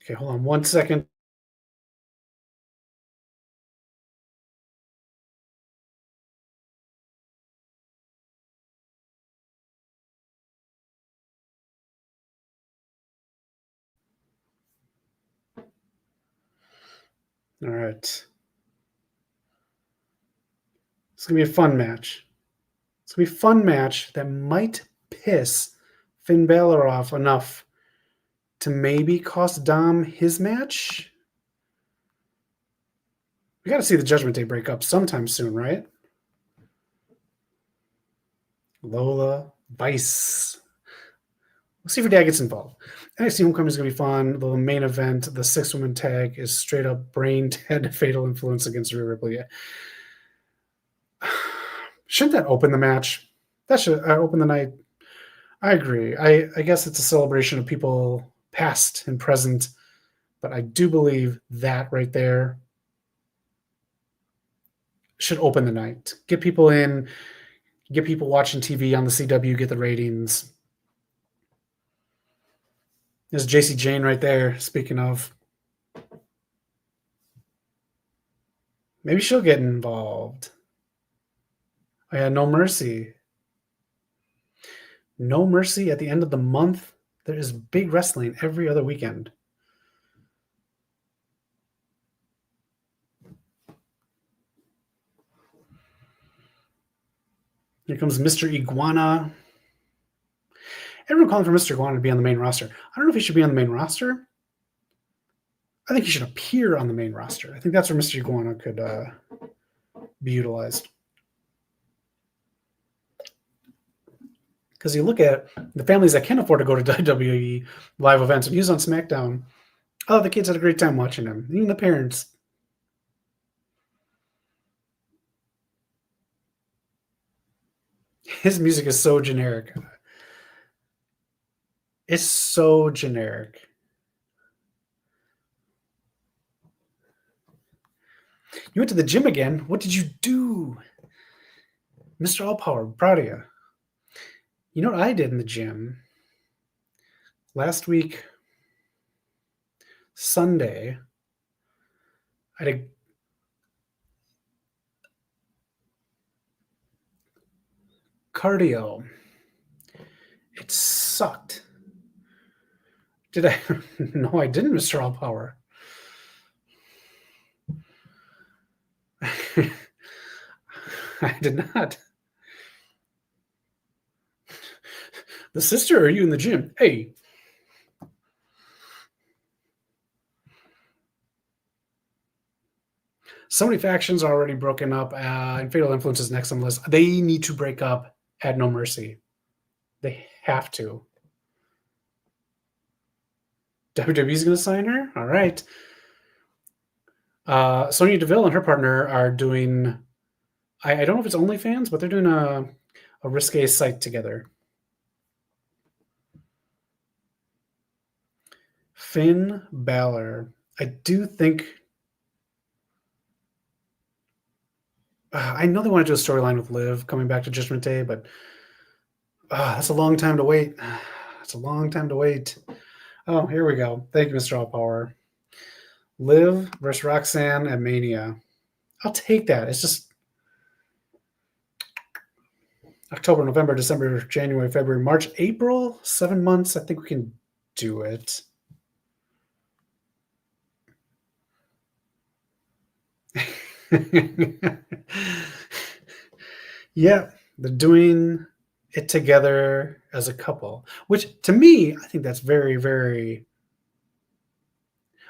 Okay, hold on 1 second. All right. It's going to be a fun match. It's going to be a fun match that might piss Finn Balor off enough to maybe cost Dom his match. We got to see the Judgment Day break up sometime soon, right? Lola Vice. We'll see if her dad gets involved. NXT Homecoming is going to be fun. The main event, the 6-woman tag, is straight up brain dead fatal influence against Rhea Ripley. Shouldn't that open the match? That should open the night. I agree. I guess it's a celebration of people past and present, but I do believe that right there should open the night. Get people in, get people watching TV on the CW, get the ratings. There's JC Jane right there, speaking of. Maybe she'll get involved. Oh yeah, No Mercy. No Mercy at the end of the month. There is big wrestling every other weekend. Here comes Mr. Iguana. Everyone calling for Mr. Iguana to be on the main roster. I don't know if he should be on the main roster. I think he should appear on the main roster. I think that's where Mr. Iguana could be utilized. Because you look at the families that can afford to go to WWE live events, and he was on SmackDown. Oh, the kids had a great time watching him. Even the parents. His music is so generic. It's so generic. You went to the gym again. What did you do? Mr. All Power, proud of you. You know what I did in the gym? Last week, Sunday, I had a cardio. It sucked. Did I? No, I didn't, Mr. All Power. I did not. The sister, or are you in the gym? Hey. So many factions are already broken up, and Fatal Influence is next on the list. They need to break up at No Mercy. They have to. WWE's going to sign her? All right. Sonya Deville and her partner are doing, I don't know if it's OnlyFans, but they're doing a risque site together. Finn Bálor. I do think, I know they want to do a storyline with Liv coming back to Judgment Day, but that's a long time to wait. That's a long time to wait. Oh, here we go. Thank you, Mr. All Power. Liv versus Roxanne at Mania. I'll take that. It's just October, November, December, January, February, March, April, 7 months. I think we can do it. Yeah, they're doing it together as a couple, which to me, I think that's very, very,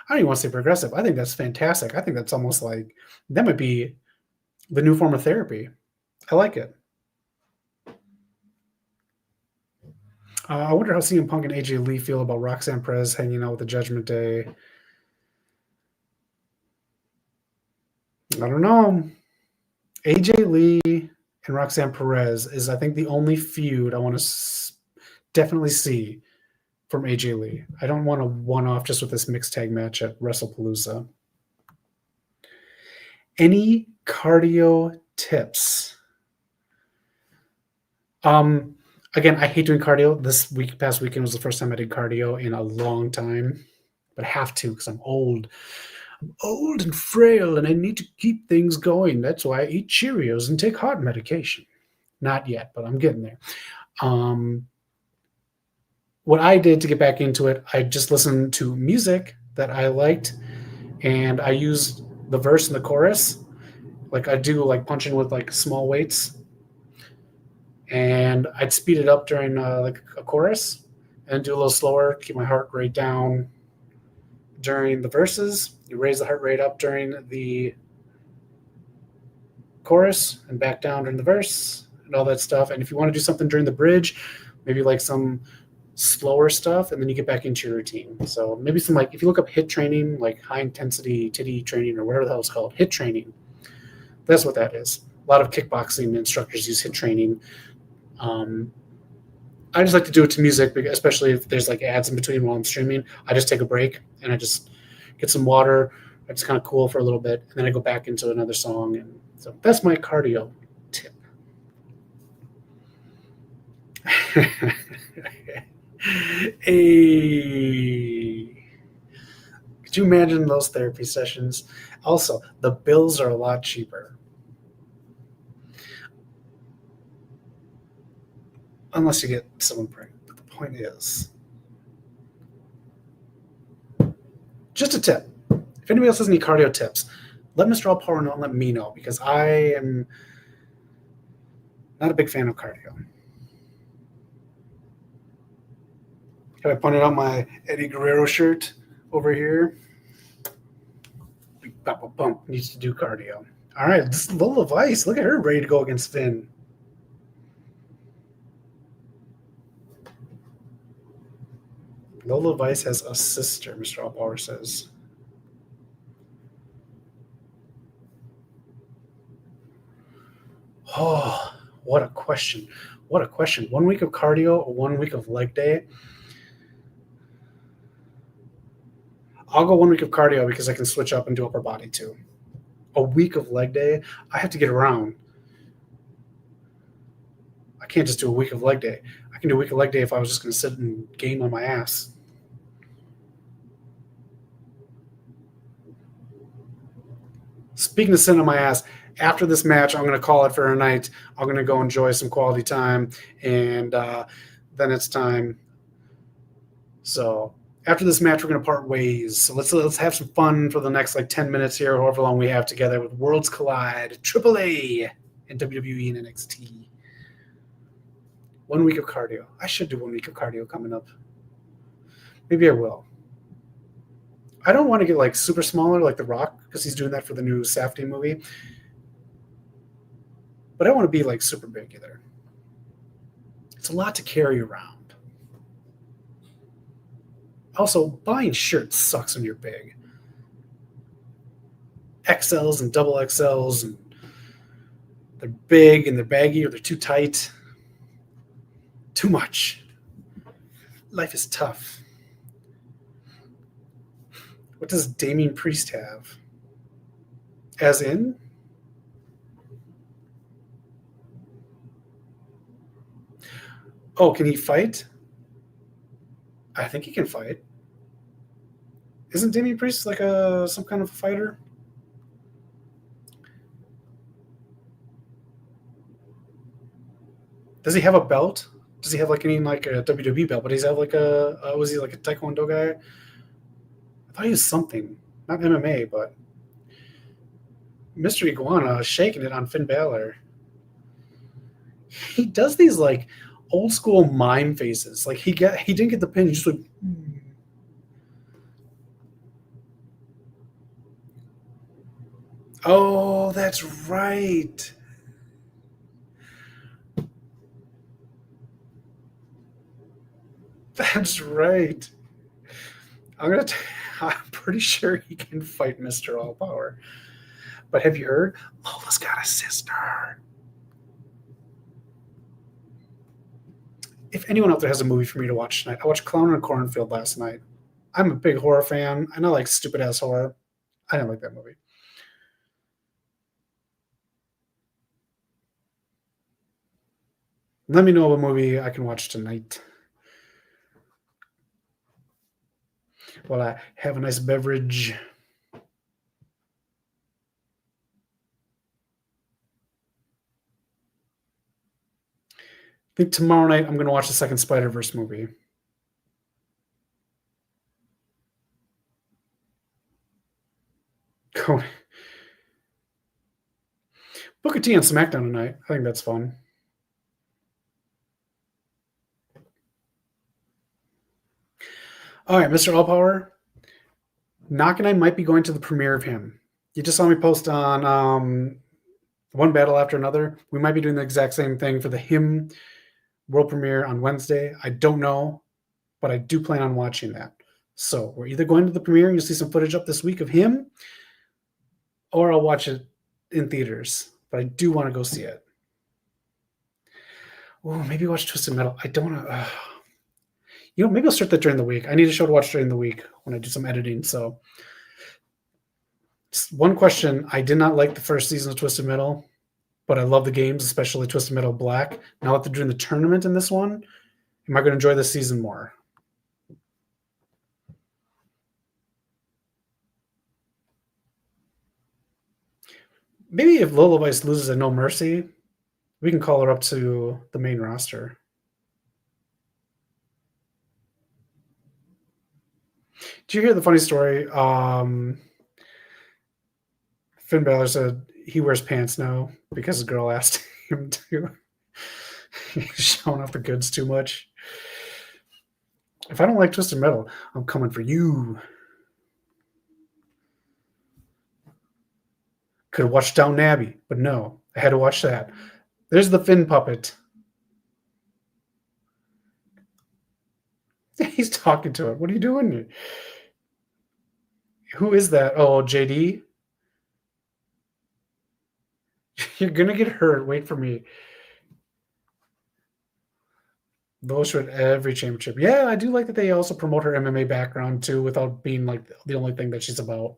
I don't even want to say progressive. I think that's fantastic. I think that's almost like, that might be the new form of therapy. I like it. I wonder how CM Punk and AJ Lee feel about Roxanne Perez hanging out with the Judgment Day. I don't know. AJ Lee and Roxanne Perez is, I think, the only feud I want to definitely see from AJ Lee. I don't want a one-off just with this mixed tag match at WrestlePalooza. Any cardio tips? Again, I hate doing cardio. This past weekend was the first time I did cardio in a long time, but I have to because I'm old. I'm old and frail, and I need to keep things going. That's why I eat Cheerios and take heart medication. Not yet, but I'm getting there. What I did to get back into it, I just listened to music that I liked, and I used the verse and the chorus. Like I do, like punching with like small weights, and I'd speed it up during like a chorus, and do a little slower, keep my heart rate down during the verses. You raise the heart rate up during the chorus and back down during the verse and all that stuff. And if you want to do something during the bridge, maybe like some slower stuff, and then you get back into your routine. So maybe some, like, if you look up HIIT training, like high intensity titty training or whatever the hell it's called, HIIT training, that's what that is. A lot of kickboxing instructors use HIIT training. I just like to do it to music, especially if there's like ads in between while I'm streaming. I just take a break and I just get some water. I just kind of cool for a little bit, and then I go back into another song. And so that's my cardio tip. Hey, could you imagine those therapy sessions? Also, the bills are a lot cheaper. Unless you get someone pregnant. But the point is, just a tip. If anybody else has any cardio tips, let Mr. All Power know and let me know, because I am not a big fan of cardio. Have I pointed out my Eddie Guerrero shirt over here? Big Papa Pump needs to do cardio. All right, this is Lola Vice. Look at her ready to go against Finn. Lola Vice has a sister, Mr. Allpower says. Oh, what a question. What a question. 1 week of cardio or 1 week of leg day? I'll go 1 week of cardio because I can switch up and do upper body too. A week of leg day, I have to get around. I can't just do a week of leg day. I can do a week of leg day if I was just going to sit and game on my ass. Speaking of sitting on my ass, after this match, I'm going to call it for a night. I'm going to go enjoy some quality time, and then it's time. So after this match, we're going to part ways. So let's have some fun for the next 10 minutes here, however long we have together with Worlds Collide, AAA, and WWE and NXT. 1 week of cardio. I should do 1 week of cardio coming up. Maybe I will. I don't want to get super smaller like The Rock because he's doing that for the new Safety movie. But I don't want to be super big either. It's a lot to carry around. Also, buying shirts sucks when you're big. XLs and double XLs, and they're big and they're baggy or they're too tight. Too much. Life is tough. What does Damian Priest have? As in? Oh, can he fight? I think he can fight. Isn't Damian Priest some kind of fighter? Does he have a belt? Does he have a WWE belt? But does he have was he a Taekwondo guy? I thought he was something. Not MMA, but Mr. Iguana shaking it on Finn Bálor. He does these old school mime faces. He didn't get the pin, he's just Oh, that's right. That's right. I'm pretty sure he can fight Mr. Allpower. But have you heard? Lola's got a sister. If anyone out there has a movie for me to watch tonight, I watched Clown in a Cornfield last night. I'm a big horror fan. I know stupid ass horror. I didn't like that movie. Let me know what movie I can watch tonight. While I have a nice beverage. I think tomorrow night I'm going to watch the second Spider-Verse movie. Booker T on SmackDown tonight. I think that's fun. All right, Mr. Allpower. Knock and I might be going to the premiere of him. You just saw me post on One Battle After Another. We might be doing the exact same thing for the Him world premiere on Wednesday. I don't know, but I do plan on watching that. So we're either going to the premiere, you'll see some footage up this week of him, or I'll watch it in theaters. But I do want to go see it. Oh, maybe watch Twisted Metal. I don't want to... maybe I'll start that during the week. I need a show to watch during the week when I do some editing. So just one question. I did not like the first season of Twisted Metal, but I love the games, especially Twisted Metal Black. Now that they're doing the tournament in this one, am I going to enjoy this season more? Maybe if Lola Vice loses at No Mercy, we can call her up to the main roster. Did you hear the funny story? Finn Bálor said he wears pants now because the girl asked him to. He's showing off the goods too much. If I don't like Twisted Metal, I'm coming for you. Could have watched Down Abbey, but no, I had to watch that. There's the Finn puppet. He's talking to it. What are you doing here? Who is that? Oh, JD? You're going to get hurt. Wait for me. Those win every championship. Yeah, I do like that they also promote her MMA background too without being like the only thing that she's about.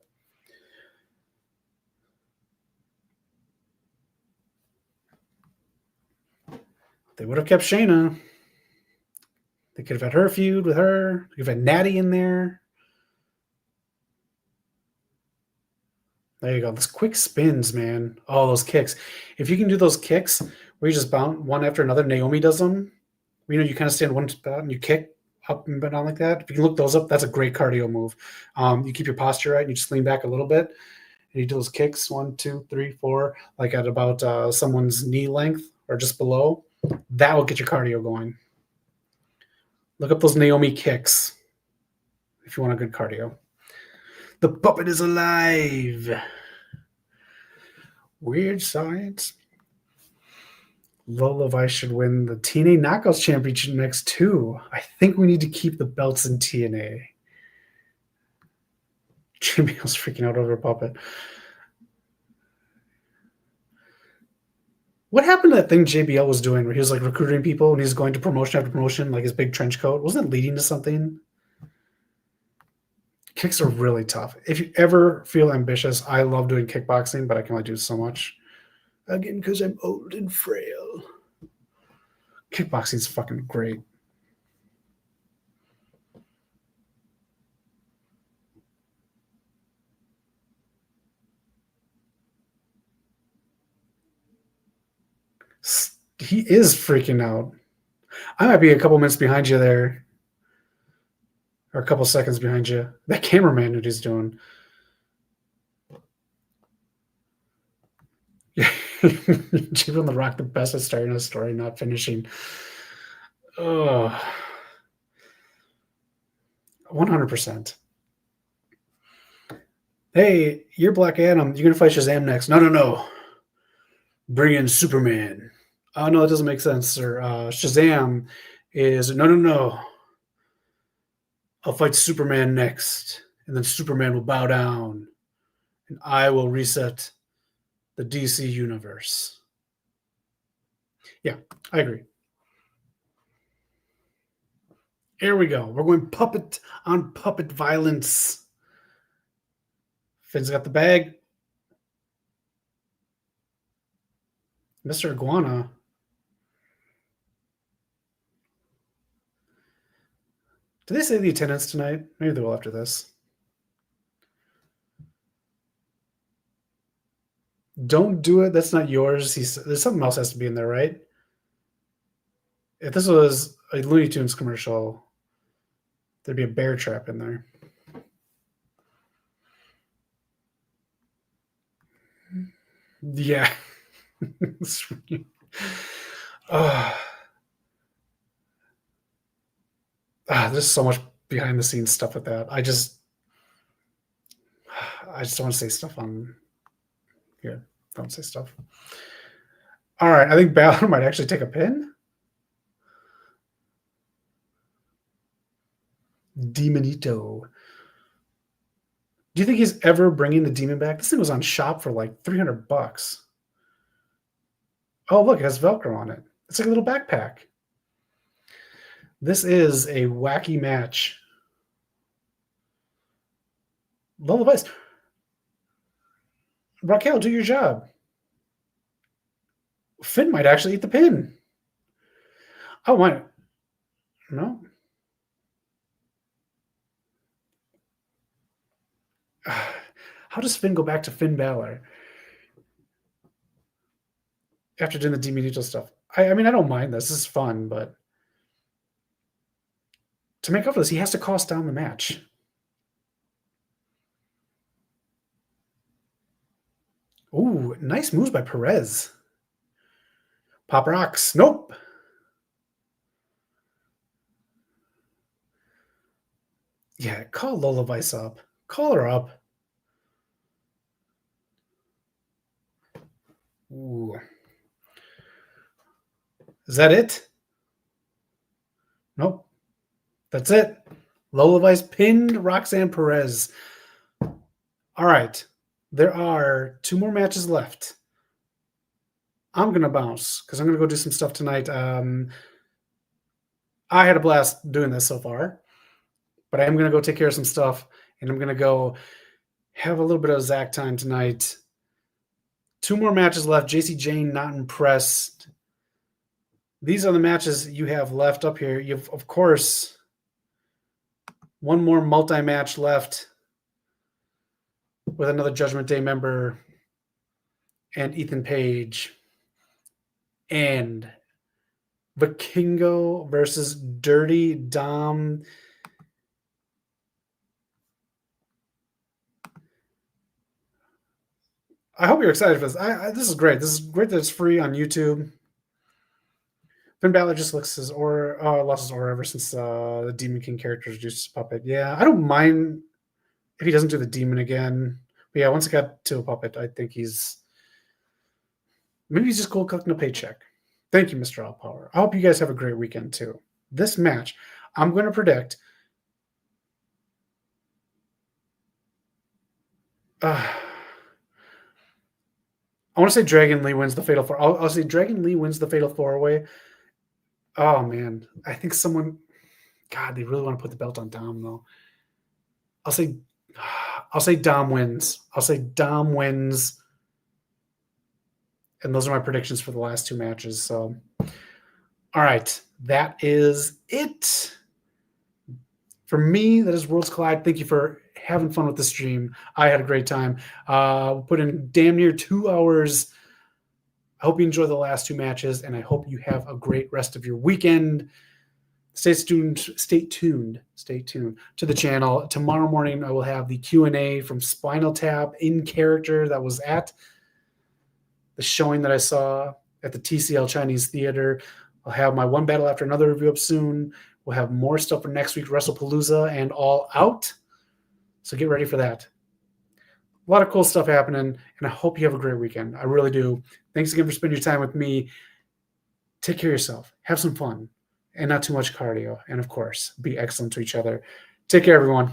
They would have kept Shayna. They could have had her feud with her. They could have had Natty in there. There you go. Those quick spins, man. Oh, those kicks. If you can do those kicks where you just bounce one after another, Naomi does them. You know, you kind of stand one spot and you kick up and down like that. If you can look those up, that's a great cardio move. You keep your posture right and you just lean back a little bit. And you do those kicks, 1, 2, 3, 4, like at about someone's knee length or just below. That will get your cardio going. Look up those Naomi kicks if you want a good cardio. The puppet is alive. Weird science. Lola Vice should win the TNA Knockouts Championship next too. I think we need to keep the belts in TNA. JBL's freaking out over a puppet. What happened to that thing JBL was doing where he was like recruiting people and he's going to promotion after promotion, like his big trench coat? Wasn't it leading to something? Kicks are really tough. If you ever feel ambitious, I love doing kickboxing, but I can only do so much. Again, because I'm old and frail. Kickboxing's fucking great. He is freaking out. I might be a couple minutes behind you there. Or a couple seconds behind you. That cameraman, what he's doing. Jim on the Rock, the best at starting a story, not finishing. Oh, 100%. Hey, you're Black Adam. You're going to fight Shazam next. No. Bring in Superman. Oh, no, that doesn't make sense, sir. Shazam is, no. I'll fight Superman next. And then Superman will bow down. And I will reset the DC universe. Yeah, I agree. Here we go. We're going puppet on puppet violence. Finn's got the bag. Mr. Iguana. Did they say the attendance tonight? Maybe they will after this. Don't do it. That's not yours. There's something else has to be in there, right? If this was a Looney Tunes commercial, there'd be a bear trap in there. Yeah. There's so much behind the scenes stuff with that. I just don't want to say stuff on here. Don't say stuff. All right. I think Bálor might actually take a pin. Demonito. Do you think he's ever bringing the demon back? This thing was on shop for like $300. Oh, look, it has Velcro on it. It's like a little backpack. This is a wacky match. Lola Vice. Raquel, do your job. Finn might actually eat the pin. Oh, my. No. How does Finn go back to Finn Bálor after doing the Demonito stuff? I mean, I don't mind this. This is fun, but to make up for this, he has to cost down the match. Ooh, nice moves by Perez. Pop rocks. Nope. Yeah, call Lola Vice up. Call her up. Ooh. Is that it? Nope. That's it. Lola Vice pinned Roxanne Perez. All right. There are 2 more matches left. I'm going to bounce because I'm going to go do some stuff tonight. I had a blast doing this so far, but I am going to go take care of some stuff, and I'm going to go have a little bit of Zach time tonight. 2 more matches left. JC Jane not impressed. These are the matches you have left up here. You've, of course, 1 more multi-match left with another Judgment Day member and Ethan Page. And Vikingo versus Dirty Dom. I hope you're excited for this. This is great. This is great that it's free on YouTube. Finn Balor just looks his aura, lost his aura ever since the Demon King character introduced his puppet. Yeah, I don't mind if he doesn't do the demon again. But yeah, once it got to a puppet, I think maybe he's just cool collecting a paycheck. Thank you, Mr. Allpower. I hope you guys have a great weekend too. This match, I'm going to predict. I want to say Dragon Lee wins the Fatal 4. I'll say Dragon Lee wins the Fatal 4-way. Oh, man. I think someone... God, they really want to put the belt on Dom, though. I'll say Dom wins. I'll say Dom wins. And those are my predictions for the last 2 matches. So, all right. That is it. For me, that is Worlds Collide. Thank you for having fun with the stream. I had a great time. We put in damn near 2 hours. I hope you enjoy the last 2 matches, and I hope you have a great rest of your weekend. Stay tuned to the channel. Tomorrow morning, I will have the Q&A from Spinal Tap in character that was at the showing that I saw at the TCL Chinese Theater. I'll have my One Battle After Another review up soon. We'll have more stuff for next week, WrestlePalooza and All Out. So get ready for that. A lot of cool stuff happening, and I hope you have a great weekend. I really do. Thanks again for spending your time with me. Take care of yourself. Have some fun, and not too much cardio. And, of course, be excellent to each other. Take care, everyone.